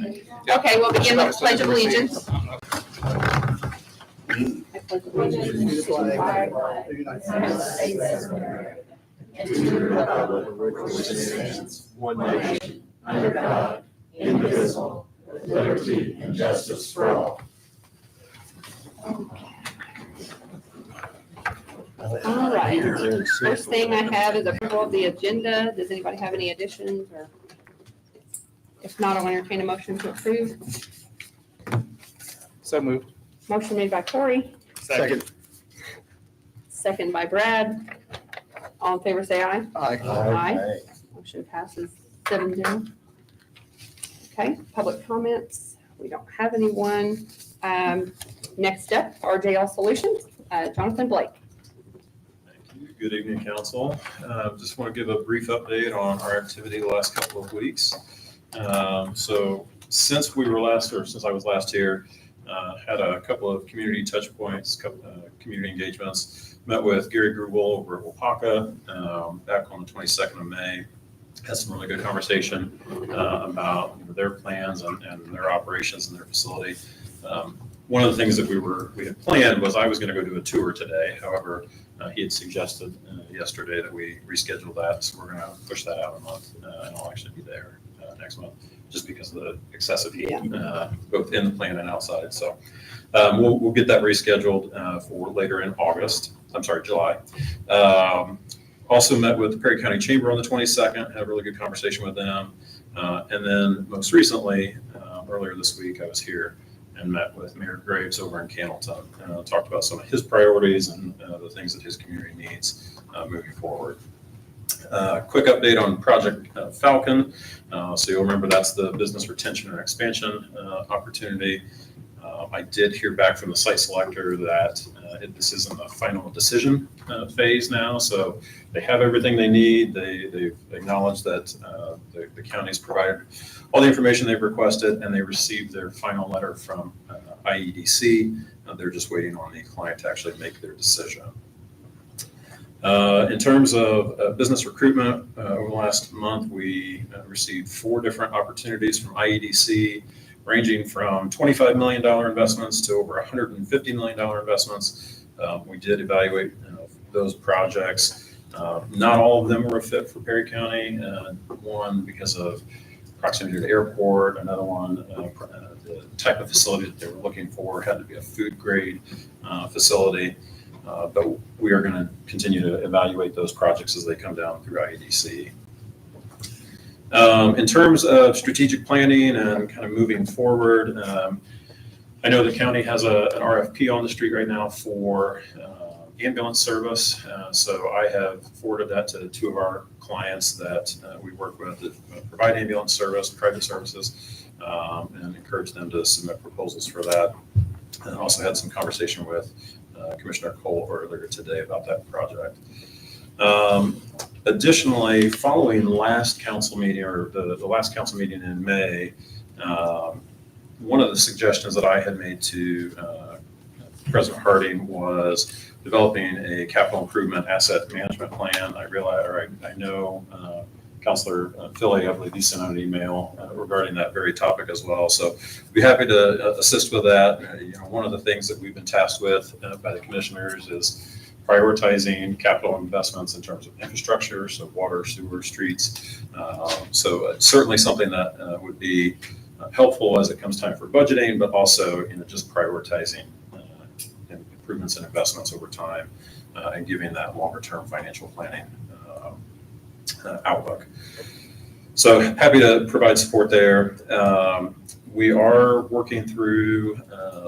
Okay, we'll begin with the Pledge of Allegiance. I pledge allegiance to the flag of the United States of America and to the republic for which it stands, one nation, under God, indivisible, with liberty and justice for all. All right. First thing I have is approval of the agenda. Does anybody have any additions or? If not, I'll entertain a motion to approve. So moved. Motion made by Corey, Second. second by Brad. All in favor, say aye. Aye. Aye. Motion passes 7-0. Okay, public comments. We don't have anyone. Next up, RJL Solutions, Jonathan Blake. Thank you. Good evening, council. Just want to give a brief update on our activity the last couple of weeks. So since I was last here, had a couple of community touch points, community engagements, met with Gary Grubel over at Wapaka back on the 22nd of May. Had some really good conversation about their plans and their operations and their facility. One of the things that we had planned was I was going to go do a tour today. However, he had suggested yesterday that we reschedule that, so we're going to push that out a month, and I'll actually be there next month, just because of the excessive heat, both in the plant and outside. So we'll get that rescheduled for later in July. Also met with the Perry County Chamber on the 22nd, had a really good conversation with them. And then most recently, earlier this week, I was here and met with Mayor Graves over in Cannleton. Talked about some of his priorities and the things that his community needs moving forward. Quick update on Project Falcon. So you'll remember that's the business retention and expansion opportunity. I did hear back from the site selector that this is in the final decision phase now. So they have everything they need. They've acknowledged that the county's provided all the information they've requested, and they received their final letter from IEDC. They're just waiting on the client to actually make their decision. In terms of business recruitment, over the last month, we received 4 different opportunities from IEDC, ranging from $25 million investments to over $150 million investments. We did evaluate those projects. Not all of them were a fit for Perry County. One because of proximity to the airport, another one, the type of facility that they were looking for had to be a food grade facility. But we are going to continue to evaluate those projects as they come down through IEDC. In terms of strategic planning and kind of moving forward, I know the county has an RFP on the street right now for ambulance service. So I have forwarded that to 2 of our clients that we work with that provide ambulance service, private services, and encourage them to submit proposals for that. And also had some conversation with Commissioner Cole earlier today about that project. Additionally, following last council meeting, or the last council meeting in May, one of the suggestions that I had made to President Harding was developing a capital improvement asset management plan. I know Councilor Philly, I believe, he sent out an email regarding that very topic as well. So be happy to assist with that. One of the things that we've been tasked with by the commissioners is prioritizing capital investments in terms of infrastructure, so water, sewer, streets. So certainly something that would be helpful as it comes time for budgeting, but also just prioritizing improvements and investments over time and giving that longer term financial planning outlook. So happy to provide support there. We are working through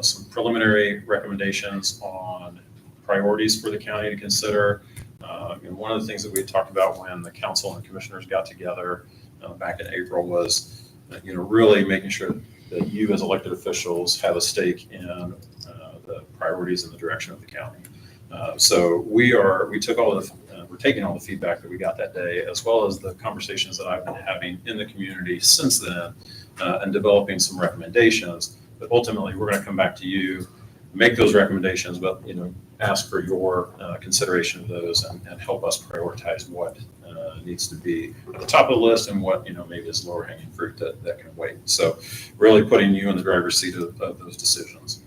some preliminary recommendations on priorities for the county to consider. One of the things that we had talked about when the council and commissioners got together back in April was really making sure that you as elected officials have a stake in the priorities and the direction of the county. So we're taking all the feedback that we got that day, as well as the conversations that I've been having in the community since then, and developing some recommendations. But ultimately, we're going to come back to you, make those recommendations, but ask for your consideration of those and help us prioritize what needs to be at the top of the list and what, maybe is lower hanging fruit that can wait. So really putting you in the driver's seat of those decisions.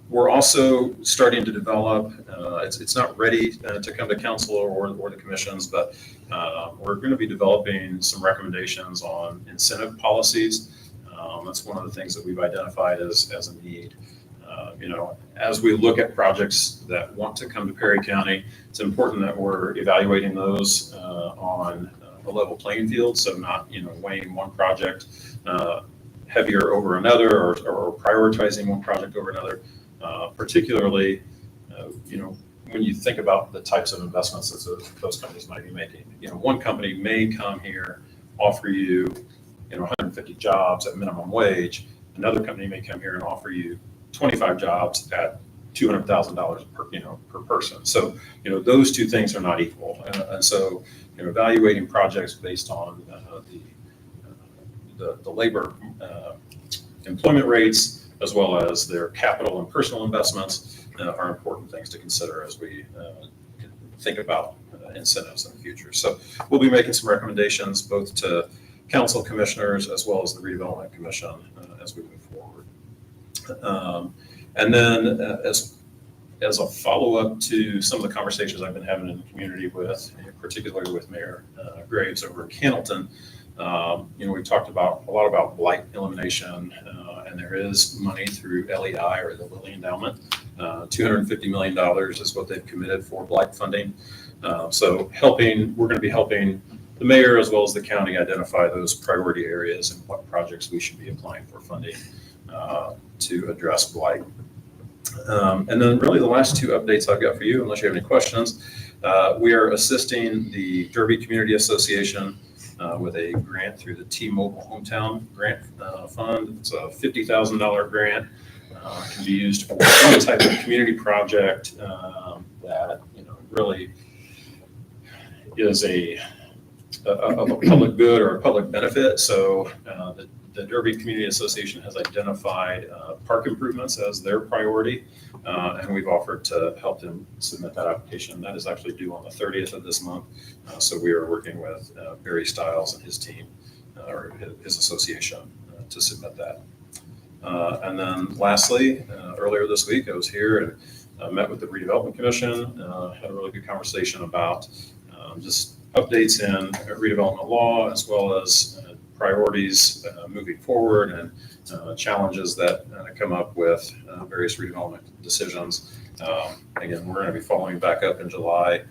We're also starting to develop, it's not ready to come to council or the commissions, but we're going to be developing some recommendations on incentive policies. That's one of the things that we've identified as a need. As we look at projects that want to come to Perry County, it's important that we're evaluating those on a level playing field. So not, weighing one project heavier over another or prioritizing one project over another. Particularly, when you think about the types of investments that those companies might be making. One company may come here, offer you, 150 jobs at minimum wage. Another company may come here and offer you 25 jobs at $200,000 per person. So, those two things are not equal. And so, evaluating projects based on the labor employment rates, as well as their capital and personal investments, are important things to consider as we think about incentives in the future. So we'll be making some recommendations both to council commissioners as well as the redevelopment commission as we move forward. And then as a follow-up to some of the conversations I've been having in the community particularly with Mayor Graves over in Cannleton, we've talked a lot about blight elimination, and there is money through LEI, or the Lilly Endowment. $250 million is what they've committed for blight funding. So we're going to be helping the mayor as well as the county identify those priority areas and what projects we should be applying for funding to address blight. And then really the last two updates I've got for you, unless you have any questions, we are assisting the Derby Community Association with a grant through the T-Mobile Hometown Grant Fund. It's a $50,000 grant. Can be used for any type of community project that really is a public good or a public benefit. So the Derby Community Association has identified park improvements as their priority, and we've offered to help them submit that application. That is actually due on the 30th of this month. So we are working with Barry Stiles and his team, or his association, to submit that. And then lastly, earlier this week, I was here and met with the Redevelopment Commission, had a really good conversation about just updates in redevelopment law, as well as priorities moving forward and challenges that come up with various redevelopment decisions. Again, we're going to be following back up in July,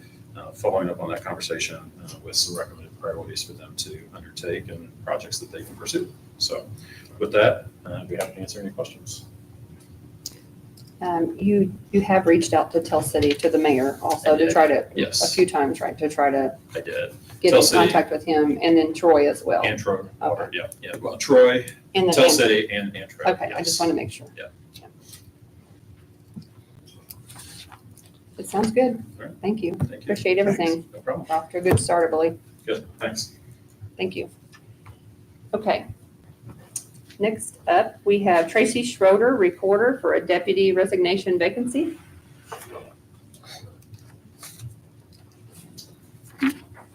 following up on that conversation with some recommended priorities for them to undertake and projects that they can pursue. So with that, I'd be happy to answer any questions. You have reached out to Tell City, to the mayor also, to try to, Yes. a few times, right, to try to I did. get Tell in City. contact with him, and then Troy as well. And Troy Water, yeah. Well, Troy, And then Tell Andrew. City, and Troy. Okay, I yes. just want to make sure. Yeah. It sounds good. All right. Thank you. Thank you. Appreciate everything. No problem. Off to a good start, I believe. Good, thanks. Thank you. Okay. Next up, we have Tracy Schroeder, reporter for a deputy resignation vacancy.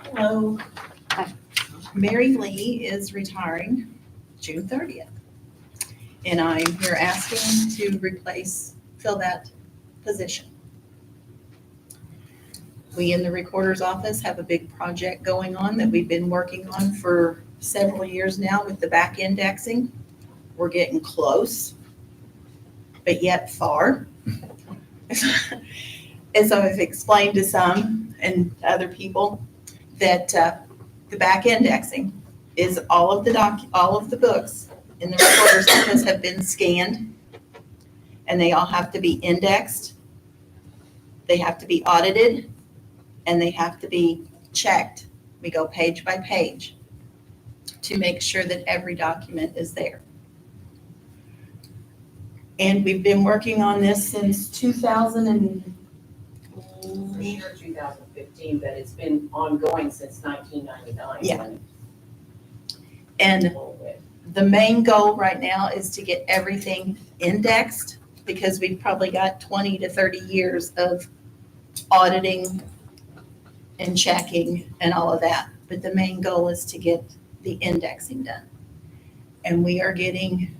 Hello. Hi. Mary Lee is retiring June 30th. And I'm here asking to fill that position. We in the recorder's office have a big project going on that we've been working on for several years now with the back indexing. We're getting close, but yet far. As I've explained to some and other people, that the back indexing is all of the books in the recorder's office have been scanned, and they all have to be indexed. They have to be audited, and they have to be checked. We go page by page to make sure that every document is there. And we've been working on this since 2008. Or 2015, but it's been ongoing since 1999. Yeah. And the main goal right now is to get everything indexed, because we've probably got 20 to 30 years of auditing and checking and all of that. But the main goal is to get the indexing done. And we are getting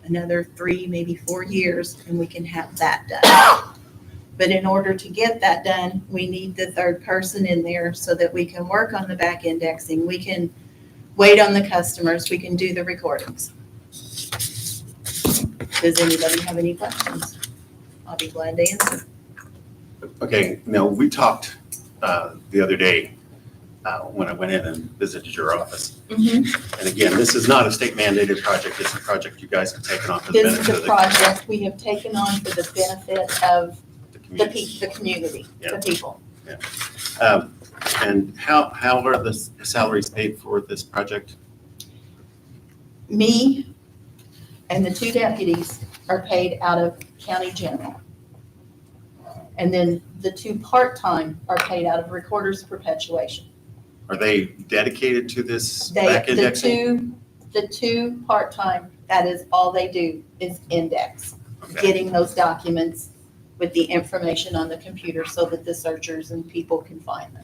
another 3, maybe 4 years, and we can have that done. But in order to get that done, we need the third person in there so that we can work on the back indexing. We can wait on the customers. We can do the recordings. Does anybody have any questions? I'll be glad to answer. Okay, now, we talked the other day when I went in and visited your office. And again, this is not a state mandated project. It's a project you guys have taken on for the This benefit is of a project we have taken on for the benefit of the the community. the community, Yeah. the people. And how are the salaries paid for this project? Me and the 2 deputies are paid out of county general. And then the 2 part-time are paid out of recorder's perpetuation. Are they dedicated to this They, back indexing? the two part-time, that is all they do is index, Okay. getting those documents with the information on the computer so that the searchers and people can find them.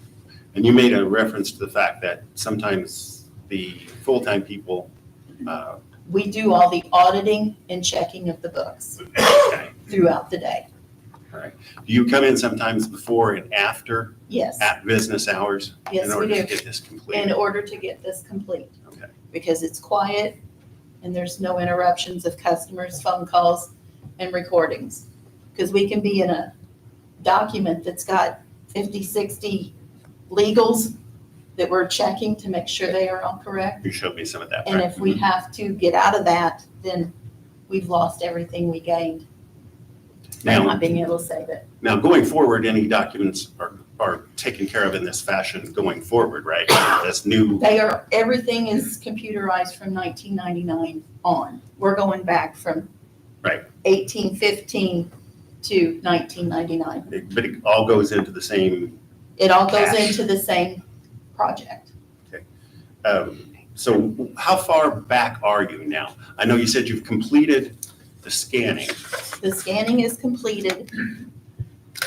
And you made a reference to the fact that sometimes the full-time people, We do all the auditing and checking of the books okay, throughout the day. do you come in sometimes before and after Yes, at business hours? Yes, In we order to do. get this in completed? order to get this complete. Okay. Because it's quiet and there's no interruptions of customers, phone calls, and recordings. Because we can be in a document that's got 50, 60 legals that we're checking to make sure they are all correct. You showed me some of that. And right? if we have to get out of that, then we've lost everything we gained by Now, not being able to save it. now, going forward, any documents are taken care of in this fashion going forward, right? That's new. Everything is computerized from 1999 on. We're going back from Right. 1815 to 1999. But it all goes into the same. It all goes Cash. into the same project. So how far back are you now? I know you said you've completed the scanning. The scanning is completed.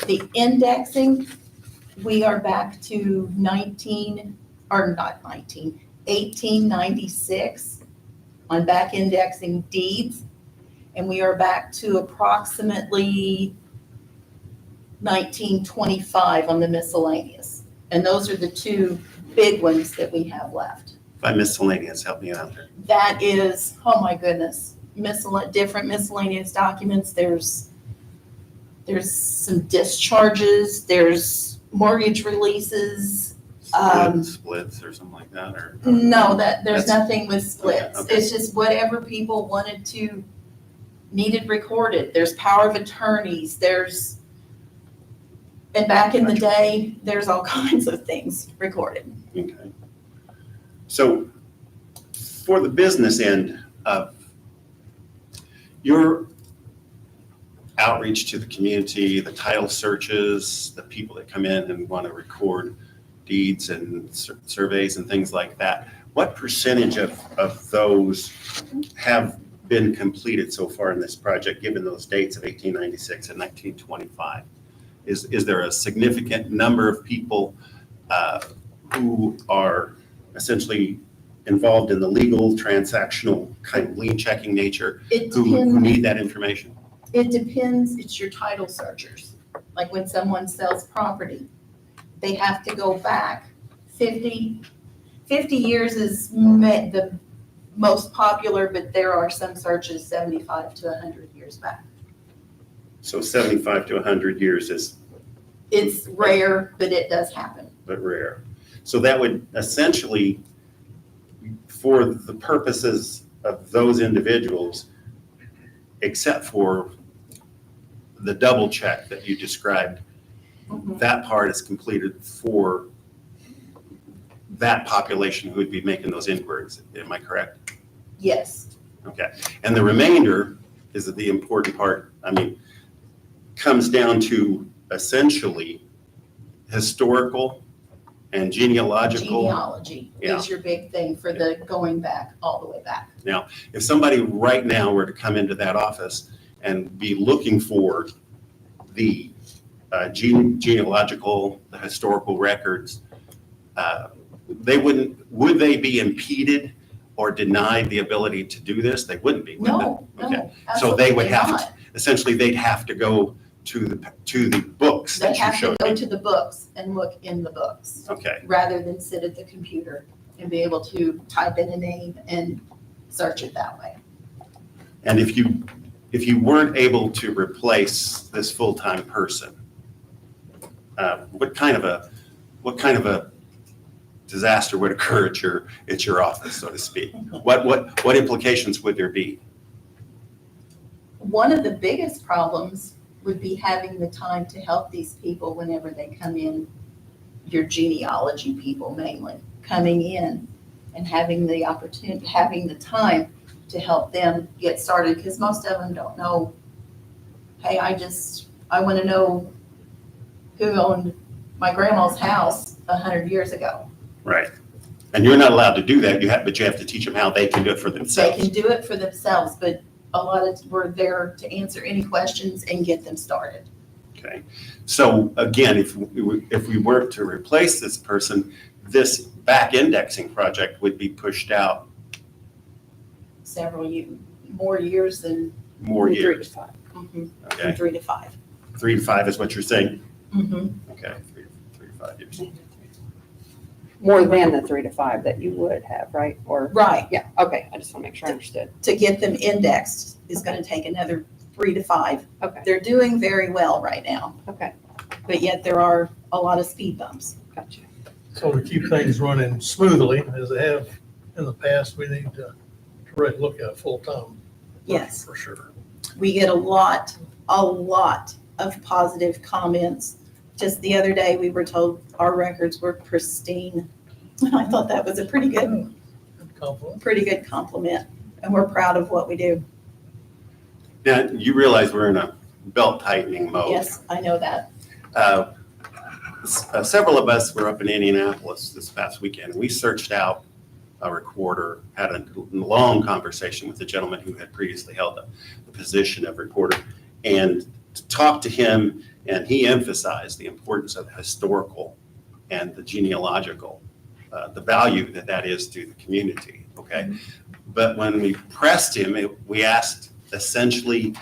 The indexing, we are back to 1896 on back indexing deeds. And we are back to approximately 1925 on the miscellaneous. And those are the 2 big ones that we have left. By miscellaneous, help me out there. That is, oh my goodness, different miscellaneous documents. There's some discharges, there's mortgage releases. Splits or something like that, or? No, there's That's- nothing with splits. Okay. It's just whatever people needed recorded. There's power of attorneys, and back in the day, there's all kinds of things recorded. Okay. So for the business end of your outreach to the community, the title searches, the people that come in and want to record deeds and surveys and things like that, what percentage of those have been completed so far in this project, given those dates of 1896 and 1925? Is there a significant number of people who are essentially involved in the legal, transactional, kind of lien checking nature, It who depends. need that information? It depends, it's your title searchers. Like when someone sells property, they have to go back 50 years is the most popular, but there are some searches 75 to 100 years back. So 75 to 100 years is It's rare, but it does happen. but rare. So that would essentially, for the purposes of those individuals, except for the double check that you described, that part is completed for that population who would be making those inquiries. Am I correct? Yes, Okay. And the remainder is the important part. I mean, comes down to essentially historical and genealogical. genealogy is your big thing for the going back, all the way back. If somebody right now were to come into that office and be looking for the genealogical, the historical records, would they be impeded or denied the ability to do this? They wouldn't be, would they? No, Okay. no, So they would absolutely have not. to, essentially, they'd have to go to the books They that you have to showed go me. to the books and look in the books, Okay, rather than sit at the computer and be able to type in a name and search it that way. and if you weren't able to replace this full-time person, what kind of a disaster would occur at your office, so to speak? What implications would there be? One of the biggest problems would be having the time to help these people whenever they come in, your genealogy people mainly, coming in and having the opportunity, having the time to help them get started, because most of them don't know, hey, I want to know who owned my grandma's house 100 years ago. Right. And you're not allowed to do that, but you have to teach them how they can do it for They themselves. can do it for themselves, but a lot of, we're there to answer any questions and get them started. Okay. So again, if we were to replace this person, this back indexing project would be pushed out More years than, more 3 to years. 5. Okay. 3 to 5. 3 to 5 is what you're saying? Mhm. Okay, 3 to 5 years. More than the 3 to 5 that you would have, right? Or, Right. yeah, okay, I just want to make sure I understood. To get them indexed is going to take another 3 to 5. Okay, They're doing very well right now, okay, but yet there are a lot of speed bumps. gotcha. So to keep things running smoothly, as they have in the past, we need to really look at full-time. Yes. For sure. We get a lot of positive comments. Just the other day, we were told our records were pristine. I thought that was a pretty good compliment, and we're proud of what we do. Now, you realize we're in a belt tightening mode. Yes, I know that. Several of us were up in Indianapolis this past weekend. We searched out a recorder, had a long conversation with the gentleman who had previously held the position of recorder, and talked to him, and he emphasized the importance of the historical and the genealogical, the value that is to the community, okay? But when we pressed him, we asked essentially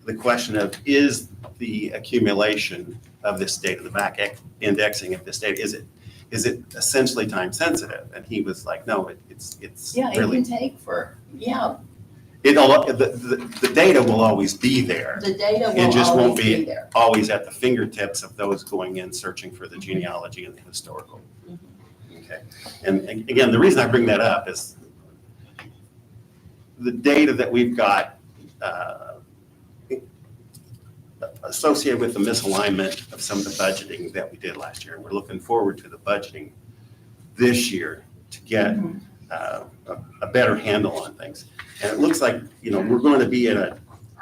the question of, is the accumulation of this data, the back indexing of this data, is it essentially time sensitive? And he was like, no, it's Yeah, it really, can take the data will always be there, the data It just will won't always be- be there. always at the fingertips of those going in searching for the genealogy and the historical. Okay, and again, the reason I bring that up is the data that we've got associated with the misalignment of some of the budgeting that we did last year. And we're looking forward to the budgeting this year to get a better handle on things. And it looks like, we're going to be at a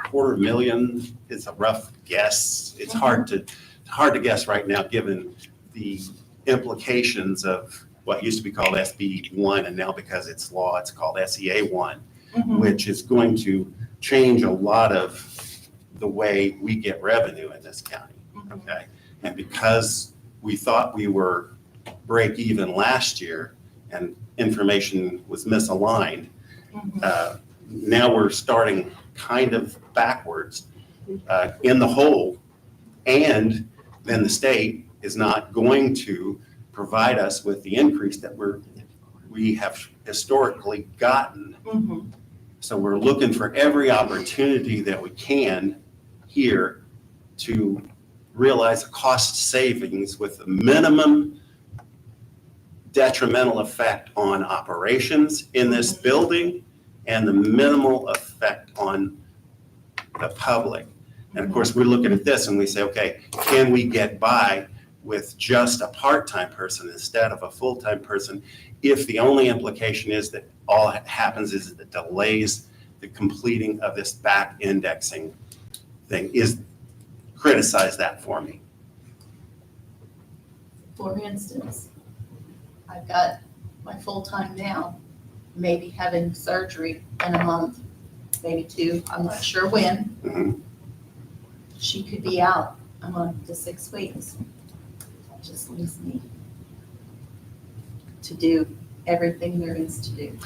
$250,000. It's a rough guess. It's hard to guess right now, given the implications of what used to be called SB 1, and now because it's law, it's called SEA 1, which is going to change a lot of the way we get revenue in this county, okay? And because we thought we were break even last year and information was misaligned, now we're starting kind of backwards in the hole, and then the state is not going to provide us with the increase that we have historically gotten. So we're looking for every opportunity that we can here to realize a cost savings with the minimum detrimental effect on operations in this building and the minimal effect on the public. And of course, we're looking at this and we say, okay, can we get by with just a part-time person instead of a full-time person if the only implication is that all that happens is it delays the completing of this back indexing thing? Criticize that for me. For instance, I've got my full-time now, maybe having surgery in a month, maybe 2, I'm not sure when. Mhm. She could be out a month to 6 weeks. Just leaves me to do everything there is to do.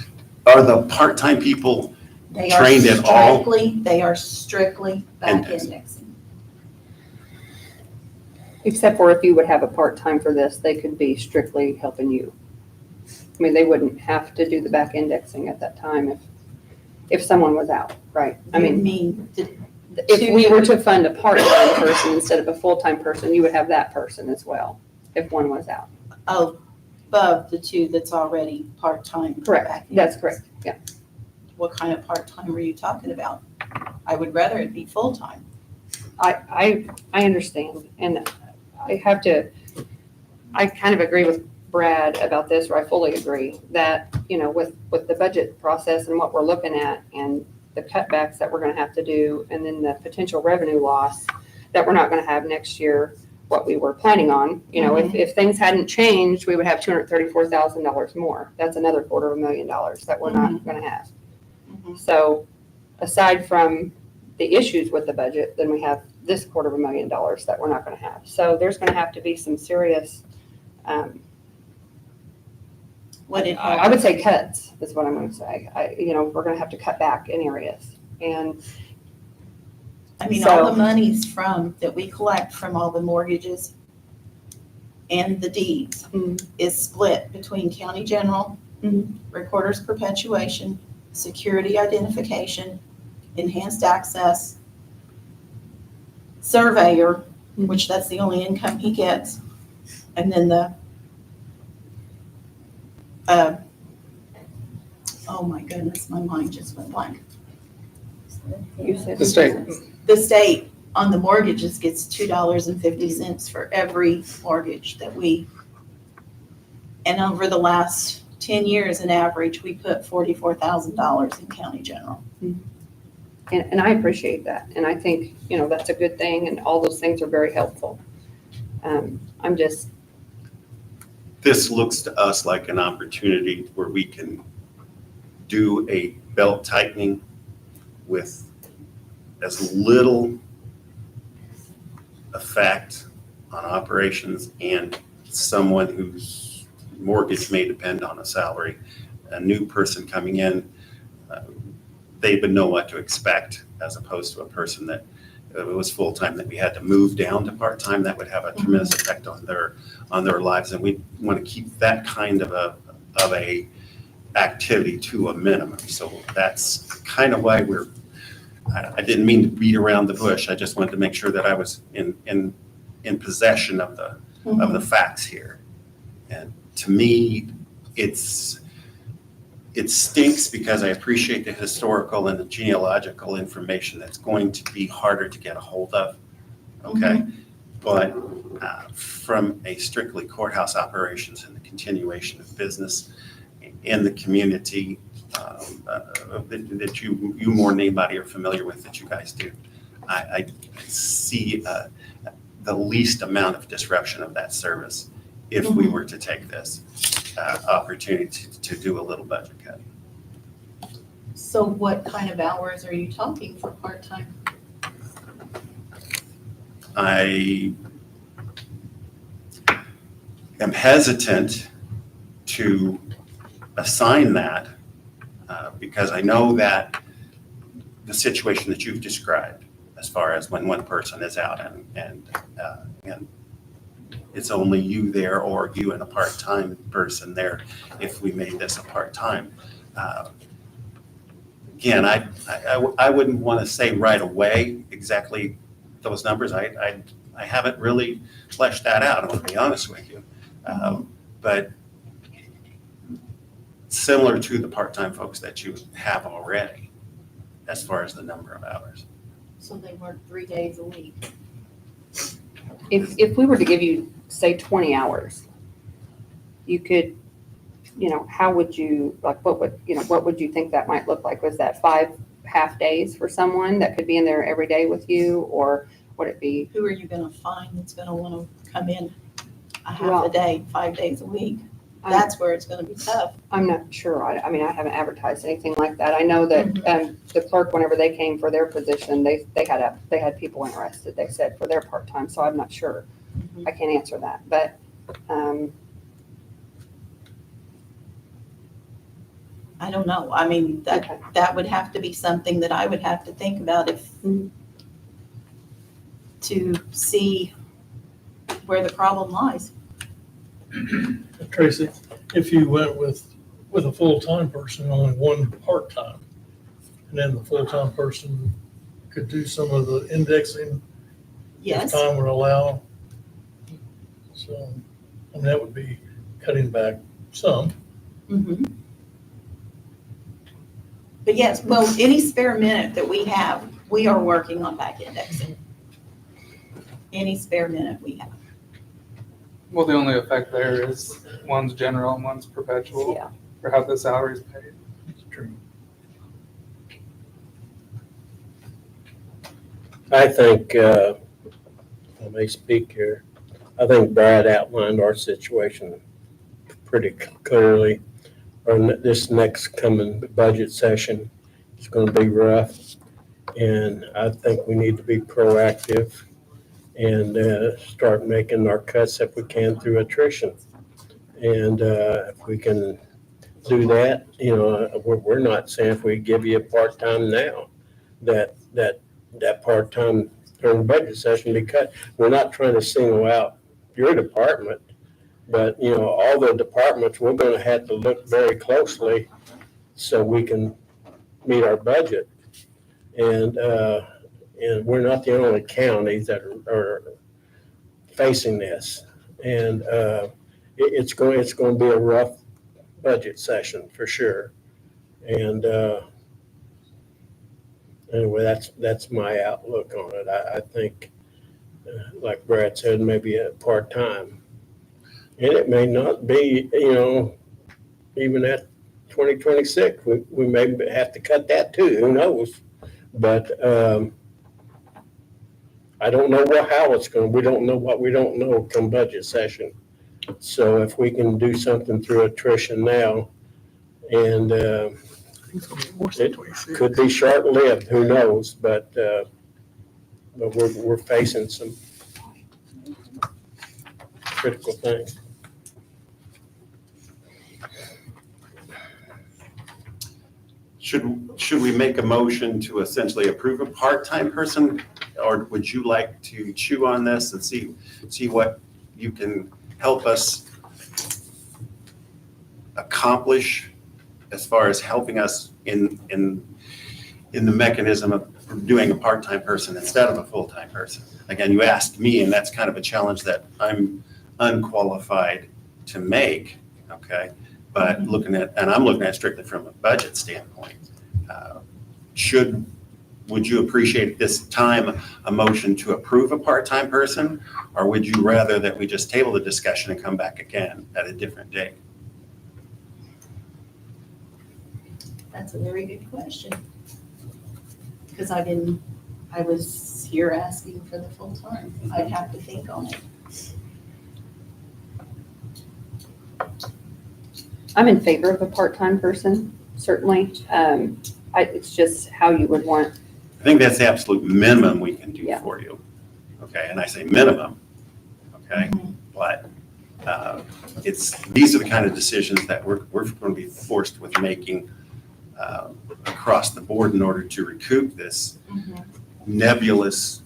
Are the part-time people They are trained at all? They are strictly back Indexing. indexing. Except for if you would have a part-time for this, they could be strictly helping you. I mean, they wouldn't have to do the back indexing at that time if someone was out, right? I mean, if we were to fund a part-time person instead of a full-time person, you would have that person as well, if one was out. above the two that's already part-time. Correct, back that's indexed. correct, yeah. What kind of part-time are you talking about? I would rather it be full-time. I understand, and I kind of agree with Brad about this, or I fully agree, that, with the budget process and what we're looking at, and the cutbacks that we're gonna have to do, and then the potential revenue loss that we're not gonna have next year, what we were planning on, if things hadn't changed, we would have $234,000 more. That's another $250,000 that we're not gonna have. Mhm. So aside from the issues with the budget, then we have this $250,000 that we're not gonna have. So there's gonna have to be some serious, I would say cuts, is what I'm gonna say. We're gonna have to cut back in areas. And I mean, So- all the monies that we collect from all the mortgages and the deeds is split between county general, Mhm. recorder's perpetuation, security identification, enhanced access, surveyor, which that's the only income he gets, and then oh my goodness, my mind just went blank. you said. The state. The state on the mortgages gets $2.50 for every mortgage and over the last 10 years, in average, we put $44,000 in county general. And I appreciate that. And I think, that's a good thing, and all those things are very helpful. This looks to us like an opportunity where we can do a belt tightening with as little effect on operations and someone whose mortgage may depend on a salary. A new person coming in, they would know what to expect, as opposed to a person that was full-time that we had to move down to part-time. That would have a tremendous effect on their lives, and we want to keep that kind of a activity to a minimum. So that's kind of why I didn't mean to beat around the bush. I just wanted to make sure that I was in possession of the facts here. And to me, it stinks because I appreciate the historical and the genealogical information that's going to be harder to get a hold of. Okay. But from a strictly courthouse operations and the continuation of business in the community that you more than anybody are familiar with, that you guys do, I see the least amount of disruption of that service if we were to take this opportunity to do a little budget cut. So what kind of hours are you talking for part-time? I am hesitant to assign that because I know that the situation that you've described, as far as when one person is out and it's only you there, or you and a part-time person there, if we made this a part-time. Again, I wouldn't want to say right away exactly those numbers. I haven't really fleshed that out, I want to be honest with you. But similar to the part-time folks that you have already, as far as the number of hours. So they work 3 days a week. If we were to give you, say, 20 hours, you could, how would you, what would you think that might look like? Was that 5 half days for someone that could be in there every day with you, or would it be? Who are you gonna find that's gonna wanna come in a half Well- a day, 5 days a week? That's where it's gonna be tough. I'm not sure. I mean, I haven't advertised anything like that. I know that, the clerk, whenever they came for their position, they had people interested, they said, for their part-time, so I'm not sure. I can't answer that, but, I don't know. I mean, okay. that would have to be something that I would have to think about to see where the problem lies. Tracy, if you went with a full-time person, and only one part-time, and then the full-time person could do some of the indexing if Yes, time would allow. So, I mean, that would be cutting back some. mhm. But yes, well, any spare minute that we have, we are working on back indexing. Any spare minute we have. Well, the only effect there is one's general and one's perpetual Yeah. for how the salary's paid. It's true. I think, I may speak here, I think Brad outlined our situation pretty clearly. This next coming budget session is gonna be rough. And I think we need to be proactive and start making our cuts if we can through attrition. And if we can do that, we're not saying if we give you a part-time now, that part-time during the budget session be cut. We're not trying to single out your department, but, all the departments, we're gonna have to look very closely so we can meet our budget. And we're not the only counties that are facing this. And it's going to be a rough budget session for sure. And anyway, that's my outlook on it. I think, like Brad said, maybe a part-time. And it may not be, even at 2026, we may have to cut that too, who knows? But I don't know how it's going, we don't know what we don't know come budget session. So if we can do something through attrition now, and it could be short-lived, who knows? But we're facing some critical things. Should we make a motion to essentially approve a part-time person? Or would you like to chew on this and see what you can help us accomplish as far as helping us in the mechanism of doing a part-time person instead of a full-time person? Again, you asked me, and that's kind of a challenge that I'm unqualified to make, okay? But I'm looking at it strictly from a budget standpoint. Would you appreciate at this time a motion to approve a part-time person? Or would you rather that we just table the discussion and come back again at a different date? That's a very good question. Because I was here asking for the full time. I'd have to think on it. I'm in favor of a part-time person, certainly. It's just how you would want. I think that's the absolute minimum we can do Yeah. for you. Okay, and I say minimum, okay? But these are the kind of decisions that we're going to be forced with making across the board in order to recoup this nebulous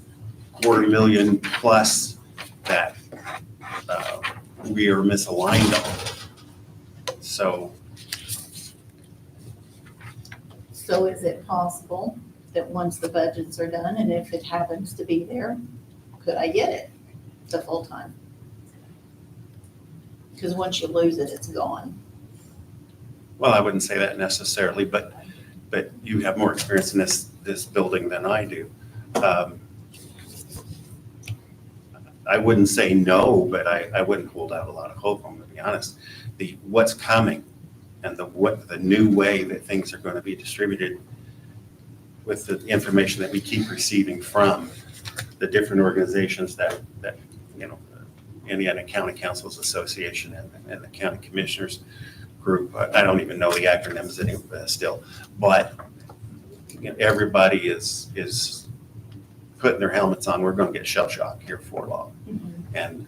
$250,000 plus that we are misaligned on. So is it possible that once the budgets are done, and if it happens to be there, could I get it, the full time? Because once you lose it, it's gone. well, I wouldn't say that necessarily, but you have more experience in this building than I do. I wouldn't say no, but I wouldn't hold out a lot of hope, I'm gonna be honest. What's coming and the new way that things are going to be distributed with the information that we keep receiving from the different organizations that Indiana County Councils Association and the County Commissioners Group. I don't even know the acronyms still, but everybody is putting their helmets on. We're going to get shell shock here before long. And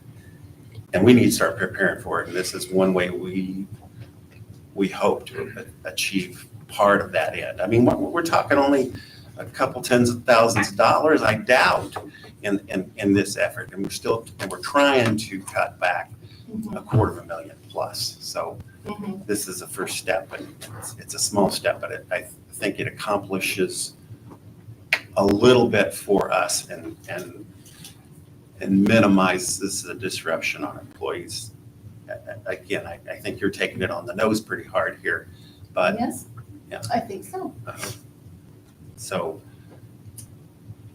we need to start preparing for it. And this is one way we hope to achieve part of that end. I mean, we're talking only a couple tens of thousands of dollars, I doubt, in this effort. And we're trying to cut back $250,000 plus. So this is a first step, and it's a small step, but I think it accomplishes a little bit for us and minimizes the disruption on employees. Again, I think you're taking it on the nose pretty hard here, but Yes, yeah. I think so. So,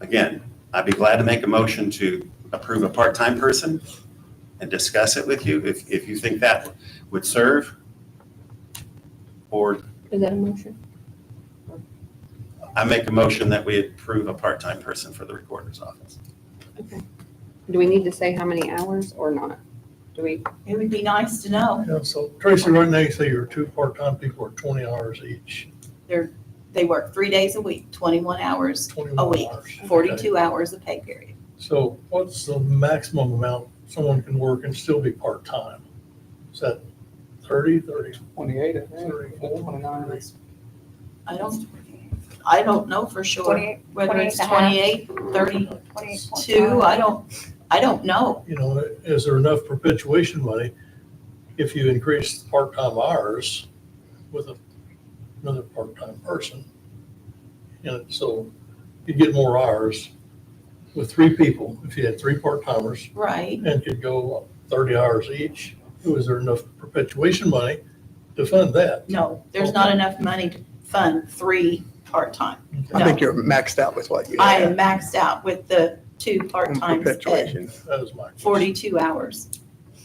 again, I'd be glad to make a motion to approve a part-time person and discuss it with you if you think that would serve. Or Is that a motion? I make a motion that we approve a part-time person for the recorder's office. Okay. Do we need to say how many hours or not? Do we? It would be nice to know. Yeah, so Tracy, right now you say your 2 part-time people are 20 hours each, They work 3 days a week, 21 hours, 21 week. hours. 42 hours of pay period. So what's the maximum amount someone can work and still be part-time? Is that 30? 28, I think, 34? 29 is. I don't know for sure 28, whether it's 28 28, 32, I don't know. You know, is there enough perpetuation money if you increase part-time hours with another part-time person? And so you get more hours with 3 people. If you had 3 part-timers Right. and could go 30 hours each, was there enough perpetuation money to fund that? No, there's not enough money to fund 3 part-time. I think you're maxed out with what you I am have. maxed out with the 2 on part-times at Perpetuation. That was my question. 42 hours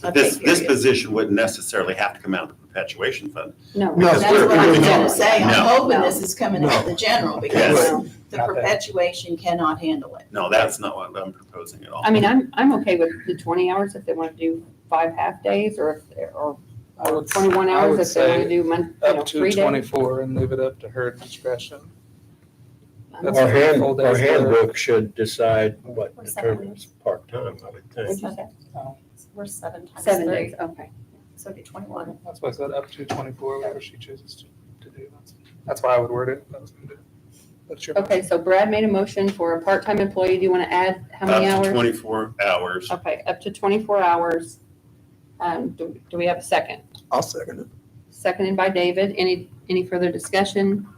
of pay This period. position wouldn't necessarily have to come out of the perpetuation fund. No. No, That's what I was gonna say. I'm No. hoping this is coming out of the general because No. the Not that. perpetuation cannot handle it. No, that's not what I'm proposing at all. I mean, I'm okay with the 20 hours if they want to do 5 half days or 21 I hours would if they want to say do Up 3 to days. 24 and leave it up to her discretion. That's Our a full day's our work. handbook should decide what Or 7 determines part-time, I would think. What'd you say? We're 7 times 7 3, days, okay. so it'd be 21. That's why I said up to 24, whatever she chooses to do. That's why I would word it. If I was gonna do it. That's your. Okay, so Brad made a motion for a part-time employee. Do you want to add how many Up to hours? 24 hours. Okay, up to 24 hours. Do we have a second? I'll second it. Seconded by David. Any further discussion?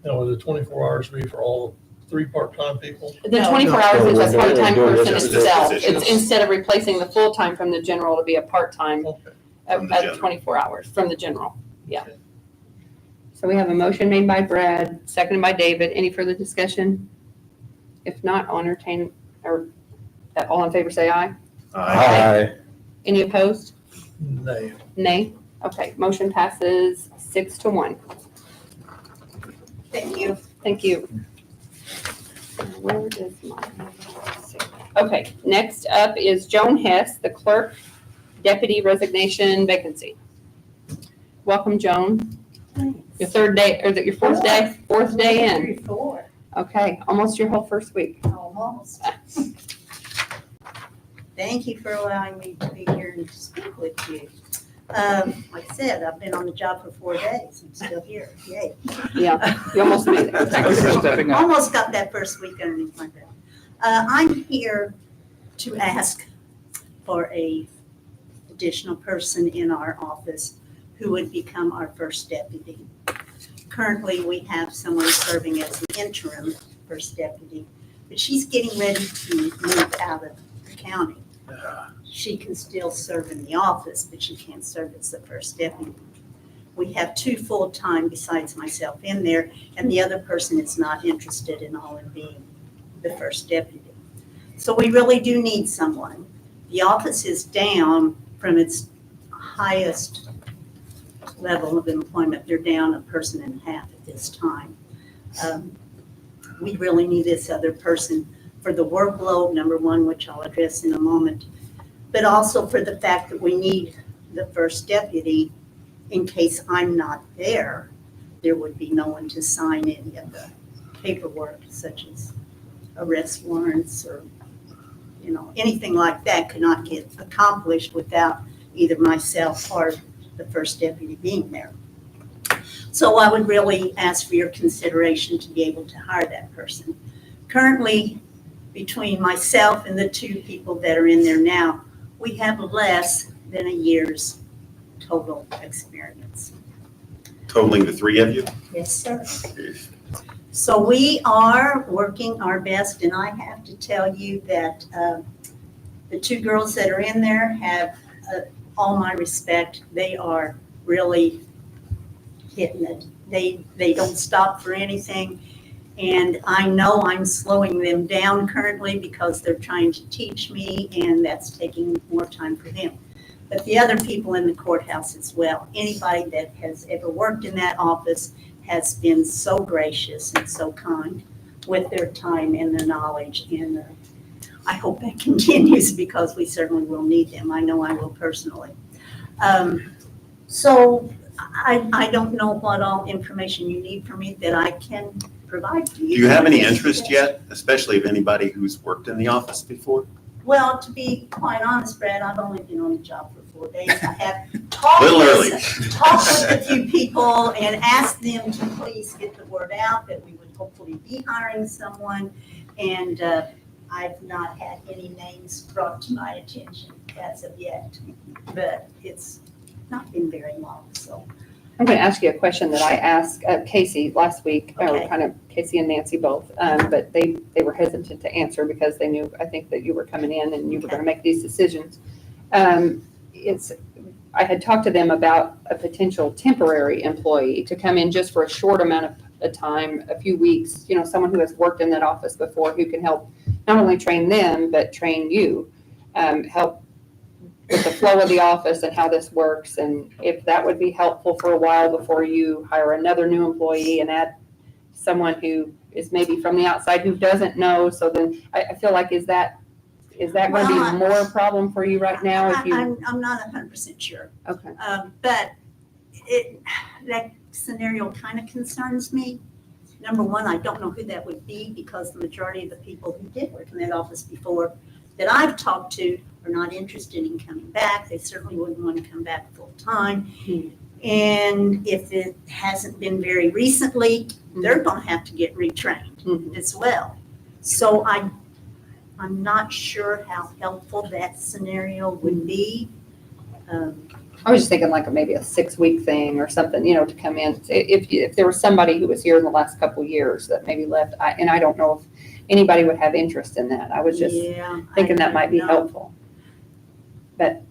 Now, would the 24 hours be for all 3 part-time people? The No. 24 hours is No, a we're part-time doing person this as itself. positions. It's instead of replacing the full-time from the general, to be a part-time Okay. From the at general. 24 hours from the general. Yeah. Okay. So we have a motion made by Brad, seconded by David. Any further discussion? If not, I'll entertain, or all in favor say aye. Aye. Any opposed? Nay. Nay? Okay, motion passes 6-1. Thank you. Thank you. Where is my? Okay, next up is Joan Hess, the clerk deputy resignation vacancy. Welcome, Joan. Your 3rd day, or is it your 4th day? 4th day in. 4, Okay, almost your whole first week. almost. Thank you for allowing me to be here and speak with you. Like I said, I've been on the job for 4 days. I'm still here. Yay. Yeah, you almost made it. Thank you for stepping up. Almost got that first week underneath my belt. I'm here to ask for a additional person in our office who would become our first deputy. Currently, we have someone serving as the interim first deputy, but she's getting ready to move out of the county. She can still serve in the office, but she can't serve as the first deputy. We have 2 full-time besides myself in there, and the other person is not interested in all in being the first deputy. So we really do need someone. The office is down from its highest level of employment. They're down 1.5 persons at this time. We really need this other person for the workload, number one, which I'll address in a moment. but also for the fact that we need the first deputy in case I'm not there. There would be no one to sign any of the paperwork, such as arrest warrants or, anything like that could not get accomplished without either myself or the first deputy being there. So I would really ask for your consideration to be able to hire that person. Currently, between myself and the two people that are in there now, we have less than a year's total experience. Totaling the three of you? Yes, sir. So we are working our best, and I have to tell you that the two girls that are in there have all my respect. They are really hitting it. They don't stop for anything. And I know I'm slowing them down currently because they're trying to teach me, and that's taking more time for them. But the other people in the courthouse as well, anybody that has ever worked in that office has been so gracious and so kind with their time and their knowledge. And I hope that continues because we certainly will need them. I know I will personally. So I don't know what all information you need from me that I can provide to you. Do you have any interest yet, especially of anybody who's worked in the office before? Well, to be quite honest, Brad, I've only been on the job for 4 days. I have talked Little early. with a few people and asked them to please get the word out that we would hopefully be hiring someone. And I've not had any names brought to my attention as of yet, but it's not been very long, so. I'm going to ask you a question that I asked Casey last week, or Okay. kind of Casey and Nancy both, but they were hesitant to answer because they knew, I think, that you were coming in and you were going to make these decisions. I had talked to them about a potential temporary employee to come in just for a short amount of time, a few weeks, someone who has worked in that office before who can help not only train them, but train you, help with the flow of the office and how this works, and if that would be helpful for a while before you hire another new employee and add someone who is maybe from the outside who doesn't know. So then I feel like, is that going to Well, be more a problem for you right now if you? I'm not 100% sure. Okay. But that scenario kind of concerns me. Number one, I don't know who that would be because the majority of the people who did work in that office before that I've talked to are not interested in coming back. They certainly wouldn't want to come back full time. And if it hasn't been very recently, they're going to have to get retrained as well. So I'm not sure how helpful that scenario would be. I was just thinking like maybe a 6-week thing or something, to come in. If there was somebody who was here in the last couple of years that maybe left, and I don't know if anybody would have interest in that. I was just thinking that might be helpful. But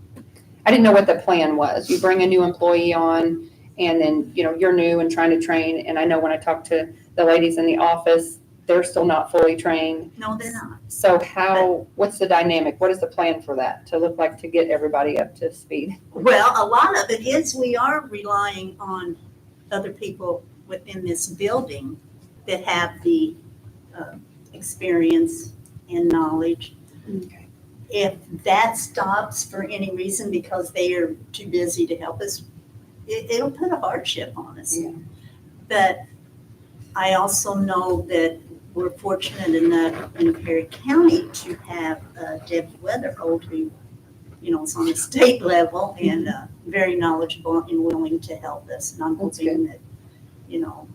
I didn't know what the plan was. You bring a new employee on and then, you're new and trying to train. And I know when I talk to the ladies in the office, they're still not fully trained. No, they're not. So what's the dynamic? What is the plan for that to look like to get everybody up to speed? Well, a lot of it is we are relying on other people within this building that have the experience and knowledge. Okay. If that stops for any reason because they are too busy to help us, it'll put a hardship on us. Yeah. But I also know that we're fortunate enough in Perry County to have Debbie Weatherhold, who, is on the state level and very knowledgeable and willing to help us. And I'm That's hoping that,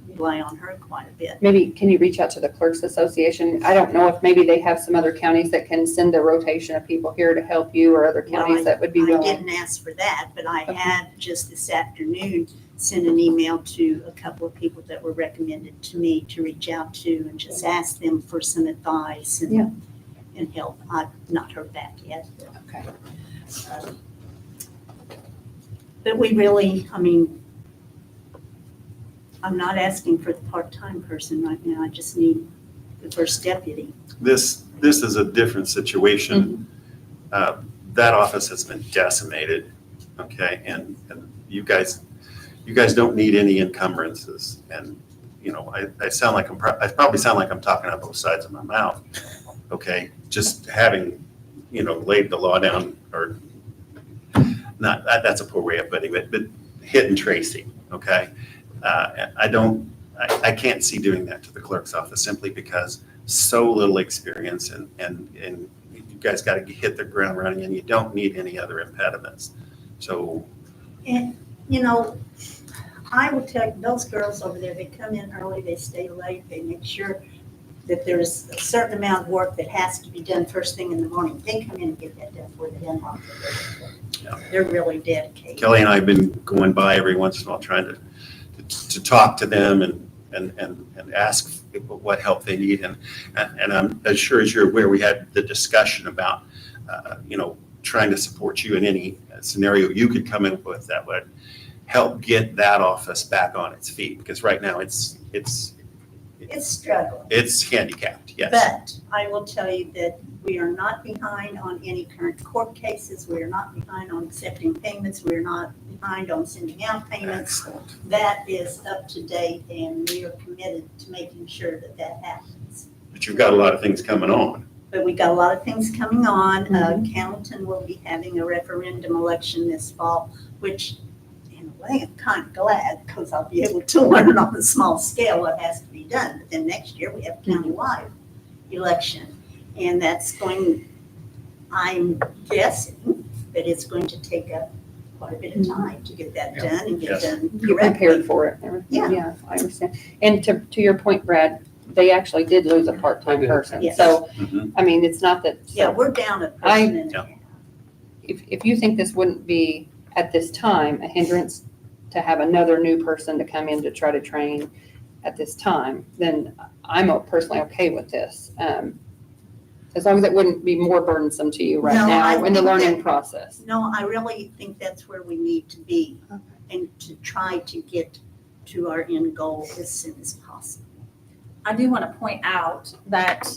rely on her quite a bit. Maybe can you reach out to the Clerks Association? I don't know if maybe they have some other counties that can send a rotation of people here to help you, or other counties that would be I willing. didn't ask for that, but I Okay. had just this afternoon sent an email to a couple of people that were recommended to me to reach out to and just ask them for some advice Yeah. and help. I've not heard back yet. Okay. But we really, I'm not asking for the part-time person right now. I just need the first deputy. This is a different situation. That office has been decimated, okay? And you guys don't need any encumbrances. And, I probably sound like I'm talking out both sides of my mouth, okay? Just having, laid the law down, or not, that's a poor way of putting it, but hitting Tracy, okay? I can't see doing that to the clerk's office simply because so little experience and you guys got to hit the ground running and you don't need any other impediments. So, And, I would tell you, those girls over there, they come in early, they stay late, they make sure that there's a certain amount of work that has to be done first thing in the morning. They come in and get that done before they unlock the door. Yeah. They're really dedicated. Kelly and I have been going by every once in a while trying to talk to them and ask what help they need. And I'm as sure as you're aware, we had the discussion about, trying to support you in any scenario you could come in with that would help get that office back on its feet. Because right now it's struggling. It's handicapped, yes. But I will tell you that we are not behind on any current court cases. We are not behind on accepting payments. We are not behind on sending out payments. Excellent. That is up to date, and we are committed to making sure that that happens. But you've got a lot of things coming on. But we got a lot of things coming on. Carrollton will be having a referendum election this fall, which in a way I'm kind of glad because I'll be able to learn on a small scale what has to be done. But then next year we have countywide election. And that's going, I'm guessing that it's going to take up quite a bit of time to get that done and get Yes. done You're correctly. prepared for it. Yeah. Yeah, I understand. And to your point, Brad, they actually did lose a part-time They did. person. Yes. So, Mhm. I mean, it's not that. Yeah, we're down a person and a half. If you think this wouldn't be, at this time, a hindrance to have another new person to come in to try to train at this time, then I'm personally okay with this. As long as it wouldn't be more burdensome to you right No, I now in the think learning that- process. No, I really think that's where we need to be Okay. and to try to get to our end goal as soon as possible. I do want to point out that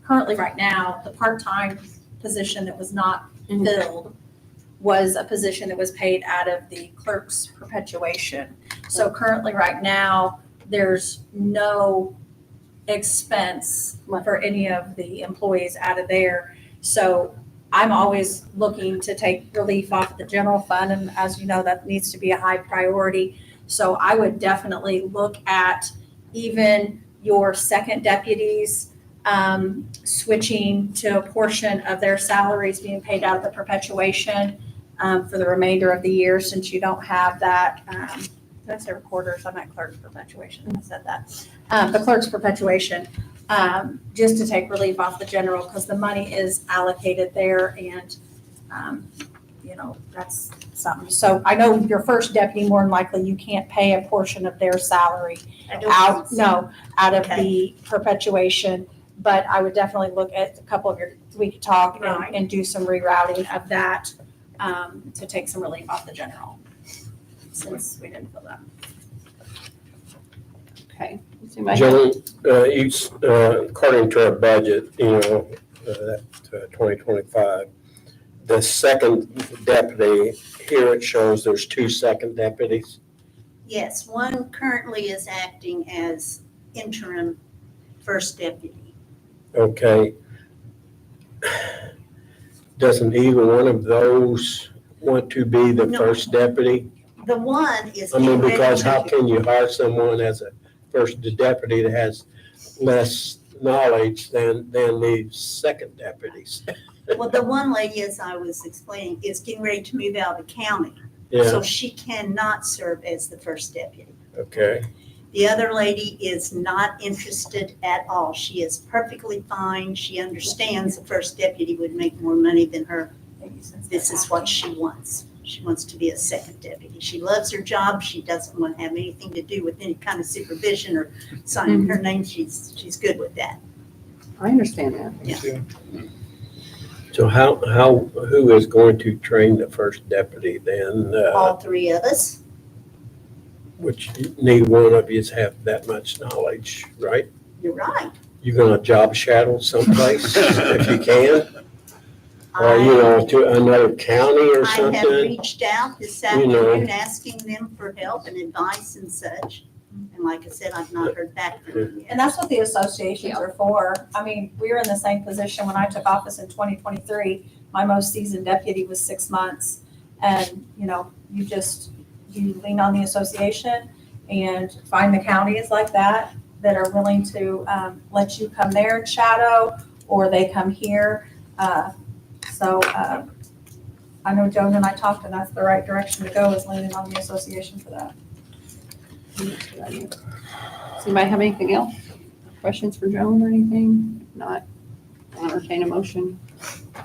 currently, right now, the part-time position that was not Mhm. filled was a position that was paid out of the clerk's perpetuation. So currently, right now, there's no expense for any of the employees out of there. So I'm always looking to take relief off of the general fund, and as you know, that needs to be a high priority. So I would definitely look at even your second deputies, switching to a portion of their salaries being paid out of the perpetuation for the remainder of the year, since you don't have that, did I say recorders? I meant clerk's perpetuation, I said that. The clerk's perpetuation, just to take relief off the general, because the money is allocated there, and, that's something. So I know your first deputy, more than likely, you can't pay a portion of their salary I don't out, think so. no, out of Okay. the perpetuation. But I would definitely look at a couple of we could talk Right. and do some rerouting of that to take some relief off the general, since we didn't fill that. Okay. Let's see, Mike. Joan, according to our budget, that 2025, the second deputy, here it shows there's 2 second deputies. Yes, one currently is acting as interim first deputy. Okay. Doesn't either one of those want to be the No. first deputy? The one is. I mean, getting ready because to- how can you hire someone as a first deputy that has less knowledge than the second deputies? Well, the one lady, as I was explaining, is getting ready to move out of the county. Yeah, So she cannot serve as the first deputy. okay, The other lady is not interested at all. She is perfectly fine. She understands the first deputy would make more money than her. This is what she wants. She wants to be a second deputy. She loves her job. She doesn't want to have anything to do with any kind of supervision or signing her name. She's good with that. I understand that. Me too. so who is going to train the first deputy then? All three of us. Which neither one of you have that much knowledge, right? You're right. You're gonna job shadow someplace if you can? Or, to another county or I have something? reached out this You know. afternoon asking them for help and advice and such. And like I said, I've not heard back from them yet. And that's what the associations are for. I mean, we were in the same position when I took office in 2023. My most seasoned deputy was 6 months. And, you know, you lean on the association and find the counties like that are willing to let you come there and shadow, or they come here. So I know Joan and I talked, and that's the right direction to go, is leaning on the association for that. Does anybody have anything else? Questions for Joan or anything? Not, I'll entertain a motion.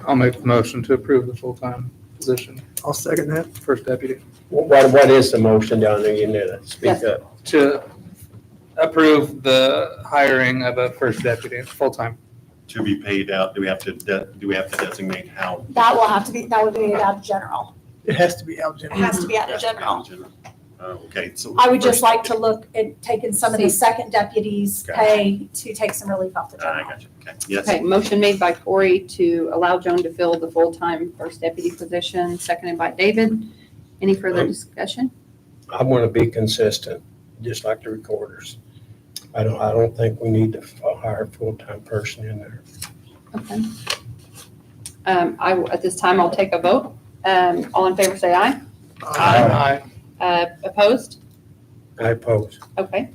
I'll make the motion to approve the full-time position, I'll second that. first deputy. What is the motion down there? You need to speak up. To approve the hiring of a first deputy, full-time. To be paid out, do we have to designate how? That would be out of general. It has to be out It general. has to be out of general. Okay, so. I would just like to look at taking some of the second deputies' pay to take some relief off the I general. got you, okay, yes. Okay, motion made by Corey to allow Joan to fill the full-time first deputy position, seconded by David. Any further discussion? I want to be consistent, just like the recorders. I don't think we need to hire a full-time person in there. Okay. At this time, I'll take a vote. All in favor, say aye. Aye. Opposed? I oppose. Okay.